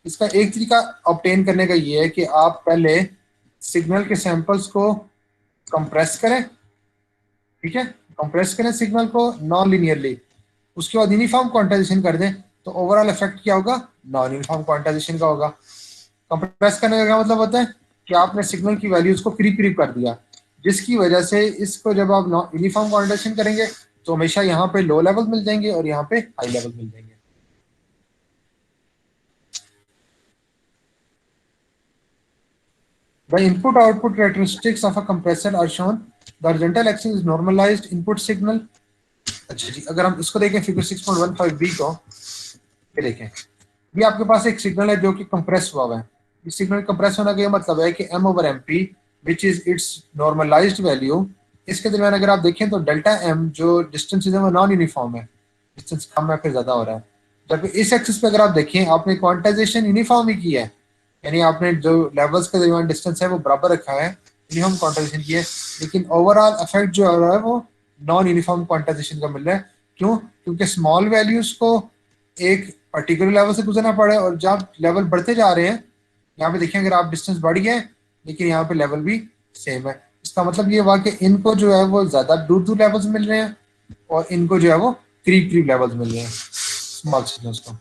इसका एक तरीका ऑब्टेन करने का ये है कि आप पहले सिग्नल के सैंपल्स को कंप्रेस करें, ठीक है, कंप्रेस करें सिग्नल को नॉन लीनियरली, उसके बाद यूनिफॉर्म क्वांटाइजेशन कर दें, तो ओवरऑल इफेक्ट क्या होगा? नॉन यूनिफॉर्म क्वांटाइजेशन का होगा। कंप्रेस करने का मतलब होता है कि आपने सिग्नल की वैल्यूज को करीब करीब कर दिया, जिसकी वजह से इसको जब आप यूनिफॉर्म क्वांटाइजेशन करेंगे तो हमेशा यहाँ पे लो लेवल मिल जाएंगे और यहाँ पे हाई लेवल मिल जाएंगे। The input-output characteristics of a compressor are shown. The horizontal axis is normalized input signal. अच्छा जी, अगर हम इसको देखें फिगर 6.15 बी को, ये देखें, ये आपके पास एक सिग्नल है जो कि कंप्रेस हुआ है। इस सिग्नल कंप्रेस होने का ये मतलब है कि m over mp which is its normalised value, इसके दरमियान अगर आप देखें तो डेल्टा m जो डिस्टेंस है वो नॉन यूनिफॉर्म है, डिस्टेंस कम है फिर ज्यादा हो रहा है। जबकि इस एक्सिस पे अगर आप देखें आपने क्वांटाइजेशन यूनिफॉर्म ही की है, यानी आपने जो लेवल्स के दरमियान डिस्टेंस है वो बराबर रखा है, यूनिफॉर्म क्वांटाइजेशन की है, लेकिन ओवरऑल इफेक्ट जो हो रहा है वो नॉन यूनिफॉर्म क्वांटाइजेशन का मिल रहा है। क्यों? क्योंकि स्मॉल वैल्यूज को एक पर्टिकुलर लेवल से गुजरना पड़े और जब लेवल बढ़ते जा रहे हैं, यहाँ पे देखिए अगर आप डिस्टेंस बढ़ गया है लेकिन यहाँ पे लेवल भी सेम है, इसका मतलब ये हुआ कि इनको जो है वो ज्यादा दूर दूर लेवल्स मिल रहे हैं और इनको जो है वो करीब करीब लेवल्स मिल रहे हैं स्मॉल सिग्नल्स को।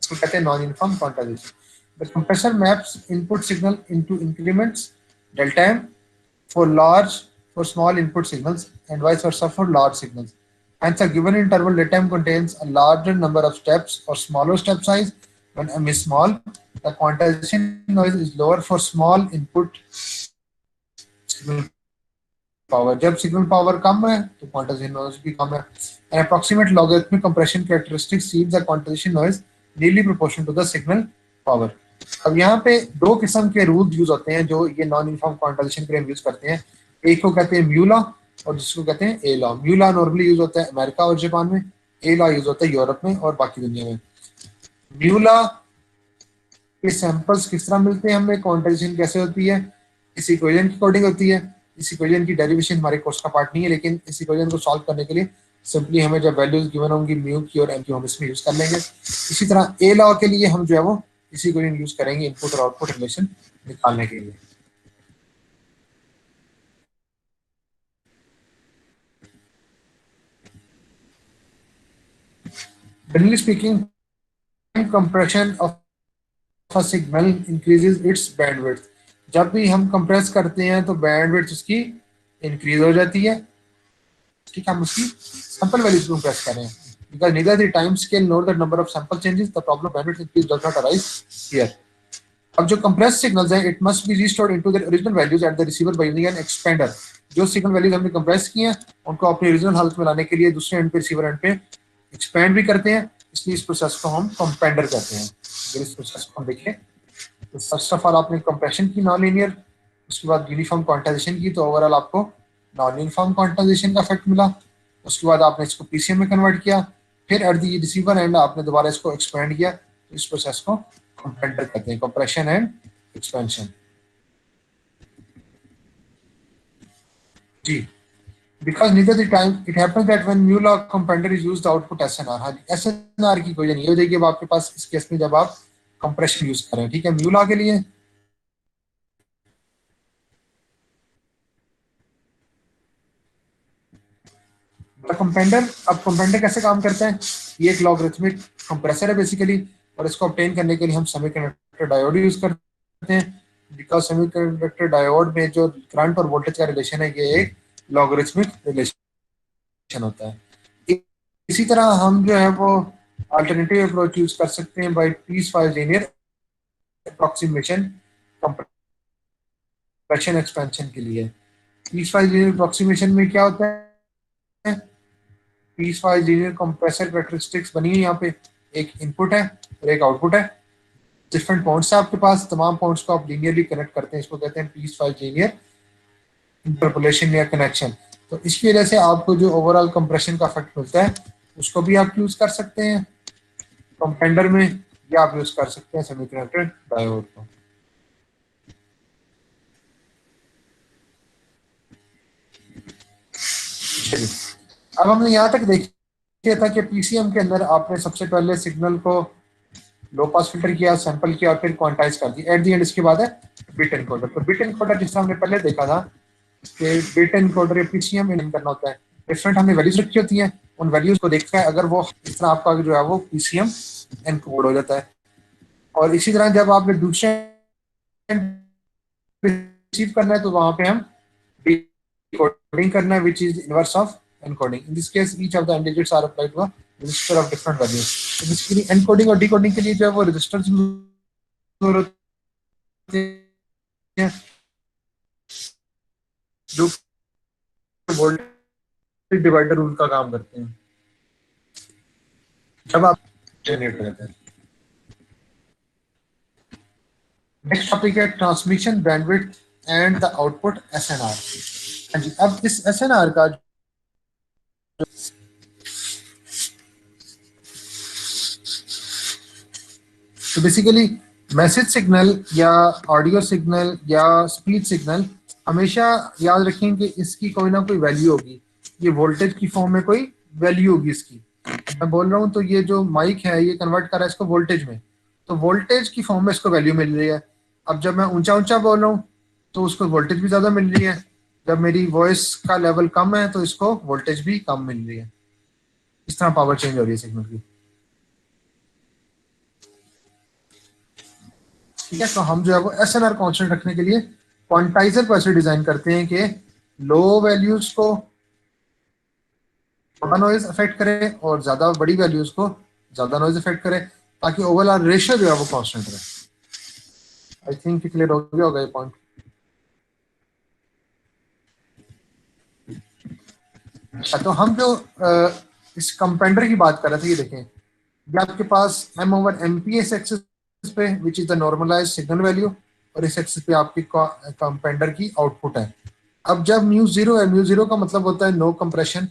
इसको कहते हैं non uniform quantization. The compressor maps input signal into increments delta m for small input signals and vice versa for large signals. Hence, a given interval delta m contains a larger number of steps or smaller step size. When m is small, the quantization noise is lower for small input signal power. जब signal power कम है तो quantization noise भी कम है. An approximate logarithmic compression characteristic sees the quantization noise nearly proportional to the signal power. अब यहाँ पे दो किस्म के रूल यूज होते हैं जो ये नॉन यूनिफॉर्म क्वांटाइजेशन के लिए यूज करते हैं। एक को कहते हैं म्यू लॉ और दूसरे को कहते हैं A law. Mu law normally use होता है अमेरिका और जापान में, ए लॉ यूज होता है यूरोप में और बाकी दुनिया में। म्यू लॉ के सैंपल्स किस तरह मिलते हैं हमें, क्वांटाइजेशन कैसे होती है, इस इक्वेशन की अकॉर्डिंग होती है। इस इक्वेशन की डेरिवेशन हमारे कोर्स का पार्ट नहीं है, लेकिन इस इक्वेशन को सॉल्व करने के लिए सिंपली हमें जब वैल्यूज गिवन होंगी म्यू की और एम की हम इसमें यूज कर लेंगे। इसी तरह ए लॉ के लिए हम जो है वो इसी को यूज करेंगे इनपुट और आउटपुट रिलेशन निकालने के लिए। Generally speaking, compression of a signal increases its bandwidth. जब भी हम कंप्रेस करते हैं तो बैंडविड्थ उसकी इंक्रीज हो जाती है, ठीक है, हम उसकी सैंपल वैल्यूज को कंप्रेस कर रहे हैं। Because neither the time scale nor the number of sample changes, the problem bandwidth increase does not arise here. अब जो कंप्रेस सिग्नल्स हैं, it must be restored into their original values at the receiver by using an expander. जो signal values हमने compress की हैं उनको अपनी original हालत में लाने के लिए दूसरे एंड पे रिसीवर एंड पे एक्सपेंड भी करते हैं, इसलिए इस प्रोसेस को हम कंपेंडर कहते हैं। अगर इस प्रोसेस को हम देखें तो फर्स्ट ऑफ ऑल आपने कंप्रेशन की नॉन लीनियर, उसके बाद यूनिफॉर्म क्वांटाइजेशन की, तो ओवरऑल आपको नॉन यूनिफॉर्म क्वांटाइजेशन का इफेक्ट मिला। उसके बाद आपने इसको पीसीएम में कन्वर्ट किया, फिर एट द रिसीवर एंड आपने दोबारा इसको एक्सपेंड किया, तो इस प्रोसेस को कंपेंडर कहते हैं, कंप्रेशन एंड एक्सपेंशन। जी, because neither the time it happens that when mu log compender is used, the output SNR। हाँ जी, SNR की कोई नहीं हो जाएगी अब आपके पास इस केस में जब आप कंप्रेशन यूज करें, ठीक है। म्यू लॉ के लिए कंपेंडर, अब कंपेंडर कैसे काम करता है, ये एक लॉगरिथमिक कंप्रेसर है बेसिकली, और इसको ऑब्टेन करने के लिए हम सेमीकंडक्टर डायोड यूज करते हैं। बिकॉज सेमीकंडक्टर डायोड में जो करंट और वोल्टेज का रिलेशन है ये एक लॉगरिथमिक रिलेशन होता है। इसी तरह हम जो है वो अल्टरनेटिव अप्रोच यूज कर सकते हैं by piece wise linear approximation compression expansion के लिए। पीस वाइज लीनियर अप्रोक्सीमेशन में क्या होता है, piece wise linear compressor characteristics बनी है, यहाँ पे एक इनपुट है और एक आउटपुट है, डिफरेंट पॉइंट्स है आपके पास, तमाम पॉइंट्स को आप लीनियरली कनेक्ट करते हैं, इसको कहते हैं पीस वाइज लीनियर इंटरपोलेशन या कनेक्शन। तो इसकी वजह से आपको जो ओवरऑल कंप्रेशन का इफेक्ट मिलता है उसको भी आप यूज कर सकते हैं कंपेंडर में, या आप यूज कर सकते हैं सेमीकंडक्टर डायोड को। अब हमने यहाँ तक देखा था कि पीसीएम के अंदर आपने सबसे पहले सिग्नल को लो पास फिल्टर किया, सैंपल किया और फिर क्वांटाइज कर दिया। एट द एंड इसके बाद है बिट एनकोडर। तो बिट एनकोडर जिस तरह हमने पहले देखा था कि बिट एनकोडर या पीसीएम इन करना होता है, डिफरेंट हमने वैल्यूज रखी होती हैं, उन वैल्यूज को देखकर अगर वो इस तरह आपका जो है वो पीसीएम एनकोड हो जाता है। और इसी तरह जब आपने दूसरे रिसीव करना है तो वहां पे हम डिकोडिंग करना है, which is inverse of encoding. In this case each of the n digits are applied to a register of different values. तो बेसिकली एनकोडिंग और डिकोडिंग के लिए जो है वो रजिस्टर्स यूज होते हैं जो वोल्टेज डिवाइडर रूल का काम करते हैं जब आप जनरेट करते हैं. नेक्स्ट टॉपिक है transmission bandwidth and the output SNR. हाँ जी, अब इस एसएनआर का तो बेसिकली मैसेज सिग्नल या ऑडियो सिग्नल या स्पीच सिग्नल हमेशा याद रखें कि इसकी कोई ना कोई वैल्यू होगी. ये वोल्टेज की फॉर्म में कोई वैल्यू होगी इसकी. मैं बोल रहा हूँ तो ये जो माइक है ये कन्वर्ट कर रहा है इसको वोल्टेज में, तो वोल्टेज की फॉर्म में इसको वैल्यू मिल रही है. अब जब मैं ऊंचा ऊंचा बोल रहा हूँ तो उसको वोल्टेज भी ज्यादा मिल रही है. जब मेरी वॉइस का लेवल कम है तो इसको वोल्टेज भी कम मिल रही है. इस तरह पावर चेंज हो रही है सिग्नल की. ठीक है, तो हम जो है वो एसएनआर कांस्टेंट रखने के लिए क्वांटाइजर को ऐसे डिजाइन करते हैं कि लो वैल्यूज को थोड़ा नॉइज अफेक्ट करे और ज्यादा बड़ी वैल्यूज को ज्यादा नॉइज अफेक्ट करे, ताकि ओवरऑल रेशियो जो है वो कांस्टेंट रहे. आई थिंक क्लियर हो गया होगा ये पॉइंट. अच्छा, तो हम जो इस कंपेंडर की बात कर रहे थे, ये देखें ये आपके पास m ओवर एम पी इस एक्सिस पे which is the normalise signal value, और इस एक्सिस पे आपकी कंपेंडर की आउटपुट है. अब जब म्यू जीरो है, म्यू जीरो का मतलब होता है नो कंप्रेशन,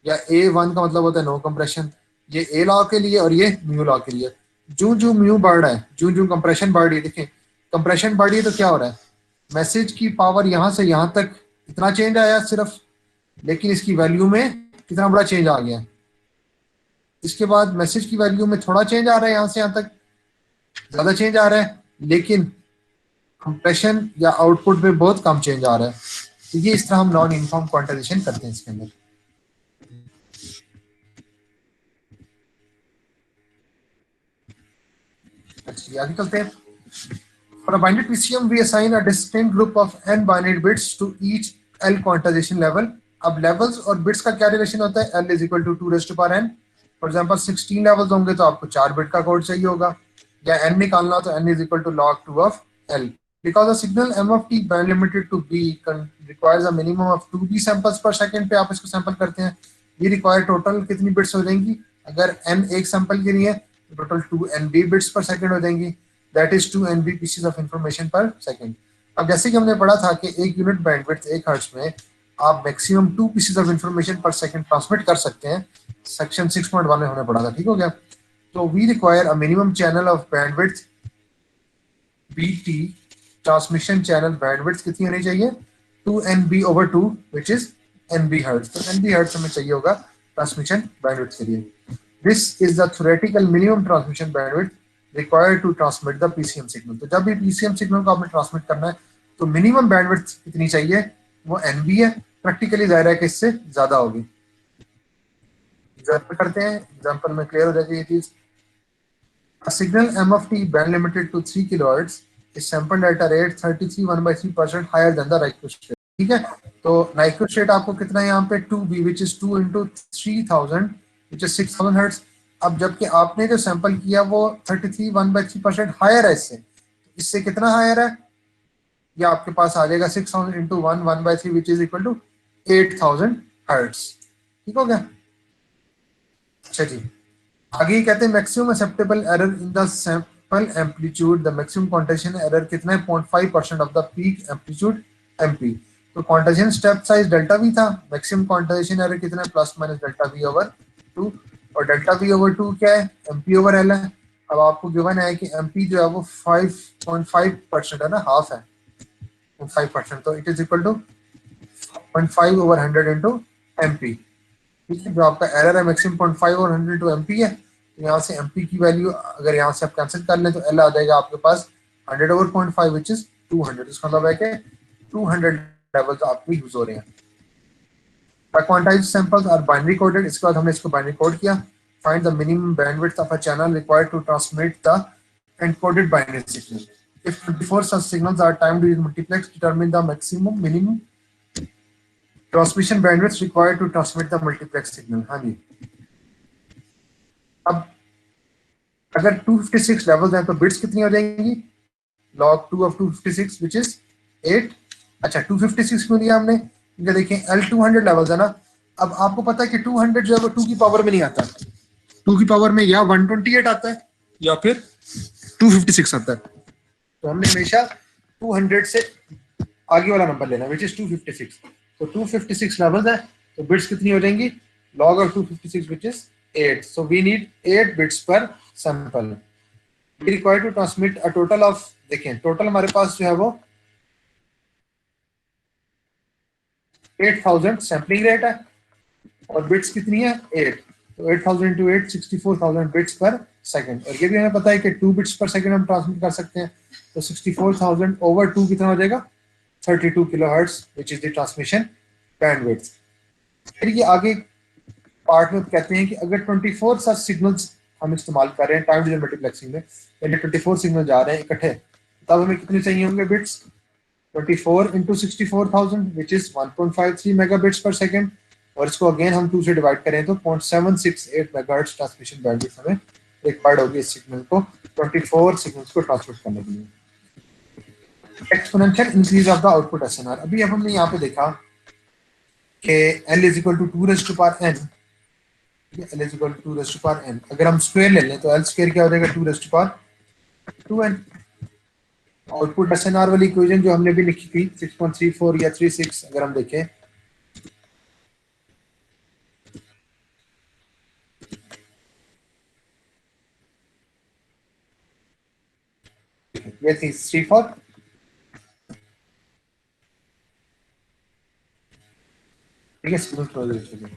या ए वन का मतलब होता है नो कंप्रेशन. ये ए लॉ के लिए और ये म्यू लॉ के लिए. जू जू म्यू बढ़ रहा है, जू जू कंप्रेशन बढ़ रही है, देखें कंप्रेशन बढ़ रही है तो क्या हो रहा है, मैसेज की पावर यहाँ से यहाँ तक इतना चेंज आया सिर्फ, लेकिन इसकी वैल्यू में कितना बड़ा चेंज आ गया. इसके बाद मैसेज की वैल्यू में थोड़ा चेंज आ रहा है, यहाँ से यहाँ तक ज्यादा चेंज आ रहा है, लेकिन कंप्रेशन या आउटपुट में बहुत कम चेंज आ रहा है. तो ये इस तरह हम नॉन यूनिफॉर्म क्वांटाइजेशन करते हैं इसके अंदर. अच्छा, आगे चलते हैं. For a binary PCM, we assign a distinct group of n binary bits to each L quantization level. अब levels और bits का क्या रिलेशन होता है, L is equal to 2 raised to power n. For example 16 levels होंगे तो आपको 4 bit का कोड चाहिए होगा, या n निकालना हो तो n is equal to log 2 of L. Because the signal m of t band limited to b requires a minimum of 2b samples per second पे आप इसको सैंपल करते हैं. ये रिक्वायर टोटल कितनी बिट्स हो जाएंगी, अगर n एक सैंपल के लिए तो टोटल 2nb बिट्स पर सेकंड हो जाएंगी. That is 2nb pieces of information पर सेकंड. अब जैसे कि हमने पढ़ा था कि एक यूनिट बैंडविड्थ 1 हर्ट्ज में आप मैक्सिमम 2 पीसेस ऑफ इंफॉर्मेशन पर सेकंड ट्रांसमिट कर सकते हैं, सेक्शन 6.1 में हमने पढ़ा था. ठीक हो गया. तो we require a minimum channel of bandwidth BT, transmission channel bandwidth कितनी होनी चाहिए, 2nb over 2 which is nb hertz. तो nb hertz हमें चाहिए होगा ट्रांसमिशन बैंडविड्थ के लिए. This is the theoretical minimum transmission bandwidth required to transmit the PCM signal. तो जब भी PCM सिग्नल को आपने ट्रांसमिट करना है तो मिनिमम बैंडविड्थ कितनी चाहिए, वो NB है. प्रैक्टिकली जाहिर है कि इससे ज्यादा होगी. एग्जांपल करते हैं, एग्जांपल में क्लियर हो जाएगी ये चीज. A signal m of t band limited to 3 kilohertz is sampled at a rate 33 1/3% higher than the Nyquist rate. ठीक है, तो Nyquist rate आपको कितना है यहाँ पे 2b which is 2 into 3000 which is 6000 hertz. अब जबकि आपने जो सैंपल किया वो 33 1/3% हायर है इससे, इससे कितना हायर है, ये आपके पास आ जाएगा 6000 into 1 1/3 which is equal to 8000 hertz. ठीक हो गया. अच्छा जी, आगे कहते हैं maximum acceptable error in the sample amplitude. The maximum quantization error कितना है, 0.5% of the peak amplitude MP. तो quantization step size delta V था, मैक्सिमम क्वांटाइजेशन एरर कितना है, plus minus delta V over 2. और डेल्टा वी ओवर 2 क्या है, MP over L है. अब आपको गिवन है कि एमपी जो है वो 5.5% है ना, हाफ है 5%, तो it is equal to 0.5 over 100 into MP. ठीक है, जो आपका एरर है मैक्सिमम 0.5 और 100 टू एमपी है. तो यहाँ से एमपी की वैल्यू अगर यहाँ से आप कैंसिल कर लें तो एल आ जाएगा आपके पास 100 ओवर 0.5 विच इज 200. इसका मतलब है कि 200 लेवल्स आपके यूज हो रहे हैं. Quantised samples are binary coded. इसके बाद हमने इसको बाइनरी कोड किया. Find the minimum bandwidth of a channel required to transmit the encoded binary signal. If 24 such signals are timed with multiplex, determine the maximum minimum transmission bandwidth required to transmit the multiplex signal. हाँ जी. अब अगर 256 levels हैं तो bits कितनी हो जाएंगी? log 2 of 256 which is 8. अच्छा 256 क्यों लिया हमने? क्योंकि देखिए L200 लेवल्स है ना. अब आपको पता है कि 200 जो है वो 2 की पावर में नहीं आता. 2 की पावर में या 128 आता है या फिर 256 आता है. तो हमने हमेशा 200 से आगे वाला नंबर लेना which is 256. तो 256 लेवल्स है तो बिट्स कितनी हो जाएंगी? log of 256 which is 8. So we need 8 bits per sample. We require to transmit a total of, देखें टोटल हमारे पास जो है वो 8000 सैम्पलिंग रेट है और बिट्स कितनी है? 8. तो 8000 into 8 64,000 बिट्स पर सेकंड. और ये भी हमें पता है कि 2 बिट्स पर सेकंड हम ट्रांसमिट कर सकते हैं. तो 64,000 ओवर 2 कितना हो जाएगा? 32 kilohertz which is the transmission bandwidth. फिर ये आगे पार्ट में कहते हैं कि अगर 24 सच सिग्नल्स हम इस्तेमाल कर रहे हैं टाइम डिवीजन मल्टीप्लेक्सिंग में, यानी 24 सिग्नल जा रहे हैं इकट्ठे, तब हमें कितने चाहिए होंगे bits? 24 into 64,000 which is 1.53 megabits पर सेकंड. और इसको अगेन हम 2 से डिवाइड करें तो 0.768 मेगाहर्ट्ज ट्रांसमिशन बैंडविड्थ हमें रिक्वायर्ड होगी इस सिग्नल को 24 सिग्नल्स को ट्रांसमिट करने के लिए. Exponential increase of the output SNR. अभी अब हमने यहाँ पे देखा कि L is equal to 2 raised to power n. L is equal to 2 raised to power n. अगर हम स्क्वायर ले लें तो L स्क्वायर क्या हो जाएगा? 2 raised to power 2n. Output SNR वाली इक्वेशन जो हमने भी लिखी थी 6.34 या 36, अगर हम देखें ये थी 34. ठीक है, सिग्नल क्लोज रखिए.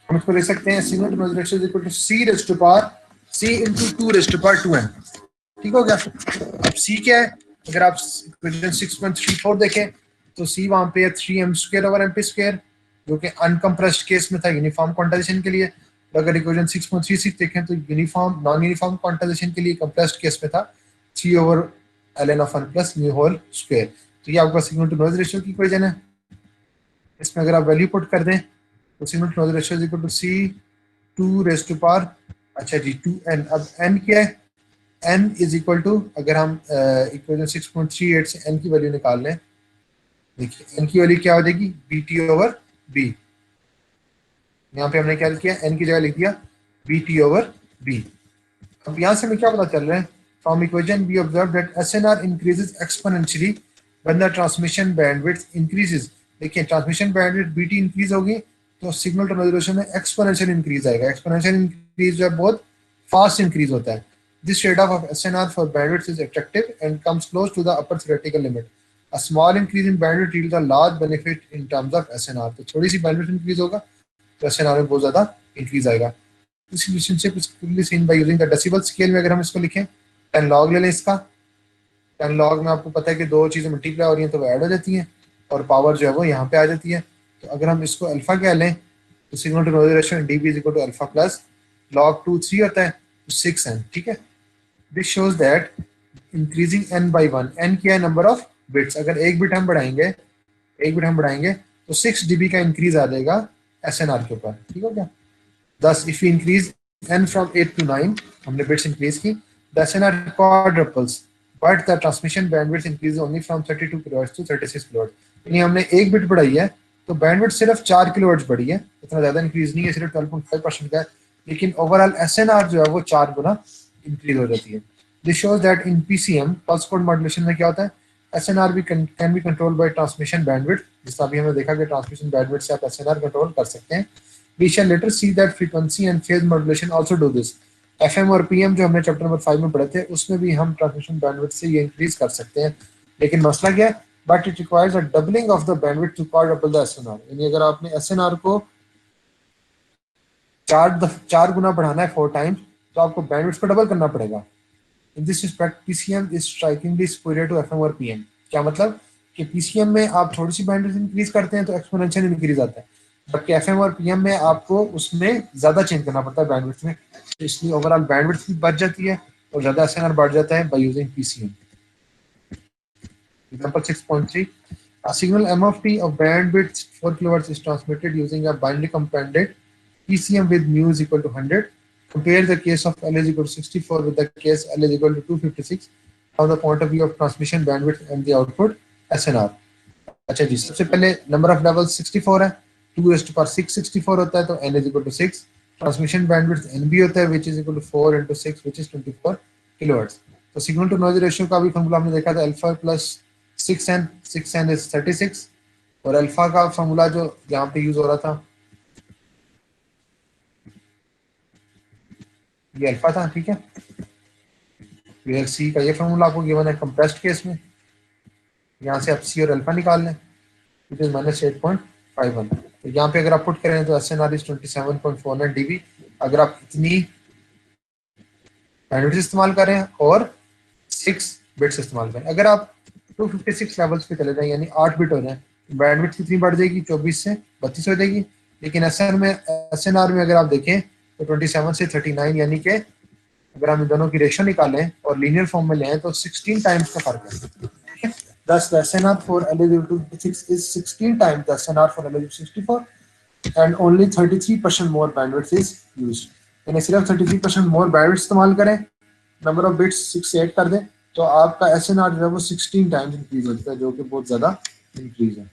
हम इसको ले सकते हैं signal close ratio is equal to c raise to power c into 2 raise to power 2n. ठीक हो गया. अब c क्या है? अगर आप इक्वेशन 6.34 देखें तो c वहां पे है 3m square over mp square जो कि अनकंप्रेस्ड केस में था यूनिफॉर्म क्वांटाइजेशन के लिए. और अगर इक्वेशन 6.36 देखें तो यूनिफॉर्म नॉन यूनिफॉर्म क्वांटाइजेशन के लिए कंप्रेस्ड केस में था 3 over ln of 1 plus mu whole square. तो ये आपका सिग्नल टू नॉइज रेशियो की इक्वेशन है. इसमें अगर आप वैल्यू पुट कर दें तो signal to noise ratio is equal to c 2 raise to power अच्छा जी 2n. अब n क्या है? n इज इक्वल टू, अगर हम इक्वेशन 6.38 से n की वैल्यू निकाल लें, देखिए n की वैल्यू क्या हो जाएगी? bt over b. यहाँ पे हमने क्या किया? n की जगह लिख दिया bt ओवर b. अब यहाँ से हमें क्या पता चल रहा है? From equation we observe that SNR increases exponentially when the transmission bandwidth increases. देखिए ट्रांसमिशन बैंडविड्थ BT इंक्रीज होगी तो सिग्नल टू नॉइज रेशियो में एक्सपोनेंशियल इंक्रीज आएगा. एक्सपोनेंशियल इंक्रीज जो है बहुत फास्ट इंक्रीज होता है. This trade off SNR for bandwidth is attractive and comes close to the upper theoretical limit. A small increase in bandwidth yields a large benefit in terms of SNR. तो थोड़ी सी bandwidth increase होगा तो SNR में बहुत ज्यादा increase आएगा. This relationship is clearly seen by using the decibel scale में अगर हम इसको लिखें 10 log ले लें इसका. 10 log में आपको पता है कि दो चीजें मल्टीप्लाई हो रही हैं तो वो ऐड हो जाती हैं और पावर जो है वो यहाँ पे आ जाती है. तो अगर हम इसको अल्फा कह लें तो signal to noise ratio dB is equal to alpha plus log 2 3 होता है तो 6n. ठीक है. This shows that increasing n by 1. n क्या है? Number of bits. अगर एक बिट हम बढ़ाएंगे तो 6 dB का इंक्रीज आ जाएगा SNR के ऊपर. ठीक हो गया. Thus, if we increase n from 8 to 9, हमने बिट्स इंक्रीज की, the SNR quadruples, but the transmission bandwidth increases only from 32 kilohertz to 36 kilohertz. यानी हमने एक बिट बढ़ाई है तो बैंडविड्थ सिर्फ 4 किलोहर्ट्ज बढ़ी है, इतना ज्यादा इंक्रीज नहीं है, सिर्फ 12.5% का है, लेकिन ओवरऑल SNR जो है वो 4 गुना इंक्रीज हो जाती है. This shows that in PCM pulse code modulation में क्या होता है? SNR भी can be controlled by transmission bandwidth. जिसका अभी हमने देखा कि ट्रांसमिशन बैंडविड्थ से आप SNR कंट्रोल कर सकते हैं. We shall later see that frequency and phase modulation also do this. FM और PM जो हमने चैप्टर नंबर 5 में पढ़े थे उसमें भी हम ट्रांसमिशन बैंडविड्थ से ये इंक्रीज कर सकते हैं. लेकिन मसला क्या है? But it requires a doubling of the bandwidth to quadruple the SNR. यानी अगर आपने SNR को 4 गुना बढ़ाना है 4 times तो आपको बैंडविड्थ को डबल करना पड़ेगा. In this respect, PCM is strikingly superior to FM और PM. क्या मतलब कि PCM में आप थोड़ी सी बैंडविड्थ इंक्रीज करते हैं तो एक्सपोनेंशियल इंक्रीज आता है, जबकि एफएम और पीएम में आपको उसमें ज्यादा चेंज करना पड़ता है बैंडविड्थ में, तो इसलिए ओवरऑल बैंडविड्थ भी बढ़ जाती है और ज्यादा एसएनआर बढ़ जाता है by using PCM. Example 6.3. A signal MFT of bandwidth 4 kHz is transmitted using a binary compended PCM with mu is equal to 100. Compare the case of L is equal to 64 with the case L is equal to 256 from the point of view of transmission bandwidth and the output SNR. अच्छा जी, सबसे पहले number of level 64 है, 2 is to power 6 64 होता है, तो n is equal to 6. Transmission bandwidth NB होता है which is equal to 4 into 6 which is 24 kilohertz. तो सिग्नल टू नॉइज रेशियो का भी फॉर्मूला हमने देखा था, अल्फा प्लस 6n is 36, और अल्फा का फॉर्मूला जो यहाँ पे यूज हो रहा था ये अल्फा था, ठीक है। फिर सी का ये फॉर्मूला आपको गिवन है कंप्रेस्ड केस में, यहाँ से आप सी और अल्फा निकाल लें, इट इज -8.51। तो यहाँ पे अगर आप पुट करें तो SNR इज 27.49 dB। अगर आप इतनी बैंडविड्थ इस्तेमाल करें और 6 बिट्स इस्तेमाल करें, अगर आप 256 लेवल्स पे चले जाएं यानी 8 बिट हो जाए, बैंडविड्थ कितनी बढ़ जाएगी, 24 से 32 हो जाएगी। लेकिन SNR में अगर आप देखें तो 27 से 39, यानी कि अगर हम इन दोनों की रेशो निकालें और लीनियर फॉर्म में लें तो 16 टाइम्स का फर्क है। Thus, the SNR for LA256 is 16 times the SNR for LA64 and only 33% more bandwidth is used. यानी सिर्फ 33% more bandwidth इस्तेमाल करें, नंबर ऑफ बिट्स 6 से 8 कर दें, तो आपका SNR जो है वो 16 टाइम्स इंक्रीज होता है, जो कि बहुत ज्यादा इंक्रीज है।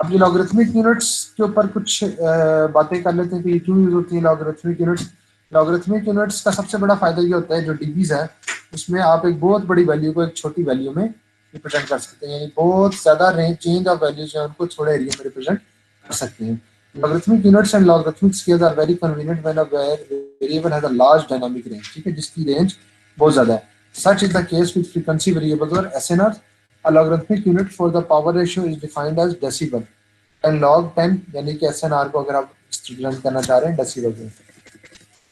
अब ये लॉगरिथमिक यूनिट्स के ऊपर कुछ बातें कर लेते हैं कि क्यों यूज होती है लॉगरिथमिक यूनिट्स। लॉगरिथमिक यूनिट्स का सबसे बड़ा फायदा ये होता है, जो डीबीज है उसमें आप एक बहुत बड़ी वैल्यू को एक छोटी वैल्यू में रिप्रेजेंट कर सकते हैं, यानी बहुत ज्यादा रेंज चेंज ऑफ वैल्यूज है उनको थोड़े एरिया में रिप्रेजेंट कर सकते हैं। Logarithmic units and logarithmic scales are very convenient when a variable has a large dynamic range, ठीक है, जिसकी रेंज बहुत ज्यादा है। Such is the case with frequency variables और SNR. A logarithmic unit for the power ratio is defined as decibel, 10 log 10, यानी कि SNR को अगर आप रिप्रेजेंट करना चाह रहे हैं डेसिबल में।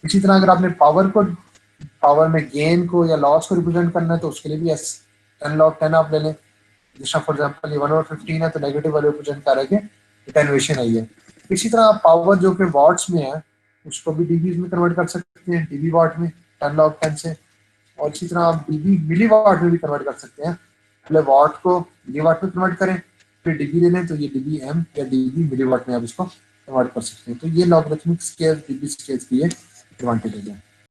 इसी तरह अगर आपने पावर में गेन को या लॉस को रिप्रेजेंट करना है तो उसके लिए भी 10 log 10 आप ले लें। जैसा फॉर एग्जांपल ये 1/15 है तो नेगेटिव वाले रिप्रेजेंट कर रहे हैं कि टेनवेशन आई है। इसी तरह आप पावर जो कि वॉट्स में है उसको भी डीबीज में कन्वर्ट कर सकते हैं, डीबी वाट में 10 log 10 से, और इसी तरह आप डीबी मिली वाट में भी कन्वर्ट कर सकते हैं। पहले वाट को मिली वाट में कन्वर्ट करें, फिर डीबी ले लें तो ये डीबी एम या डीबी मिली वाट में आप इसको कन्वर्ट कर सकते हैं। तो ये लॉगरिथमिक स्केल डीबी स्केल की एडवांटेज है।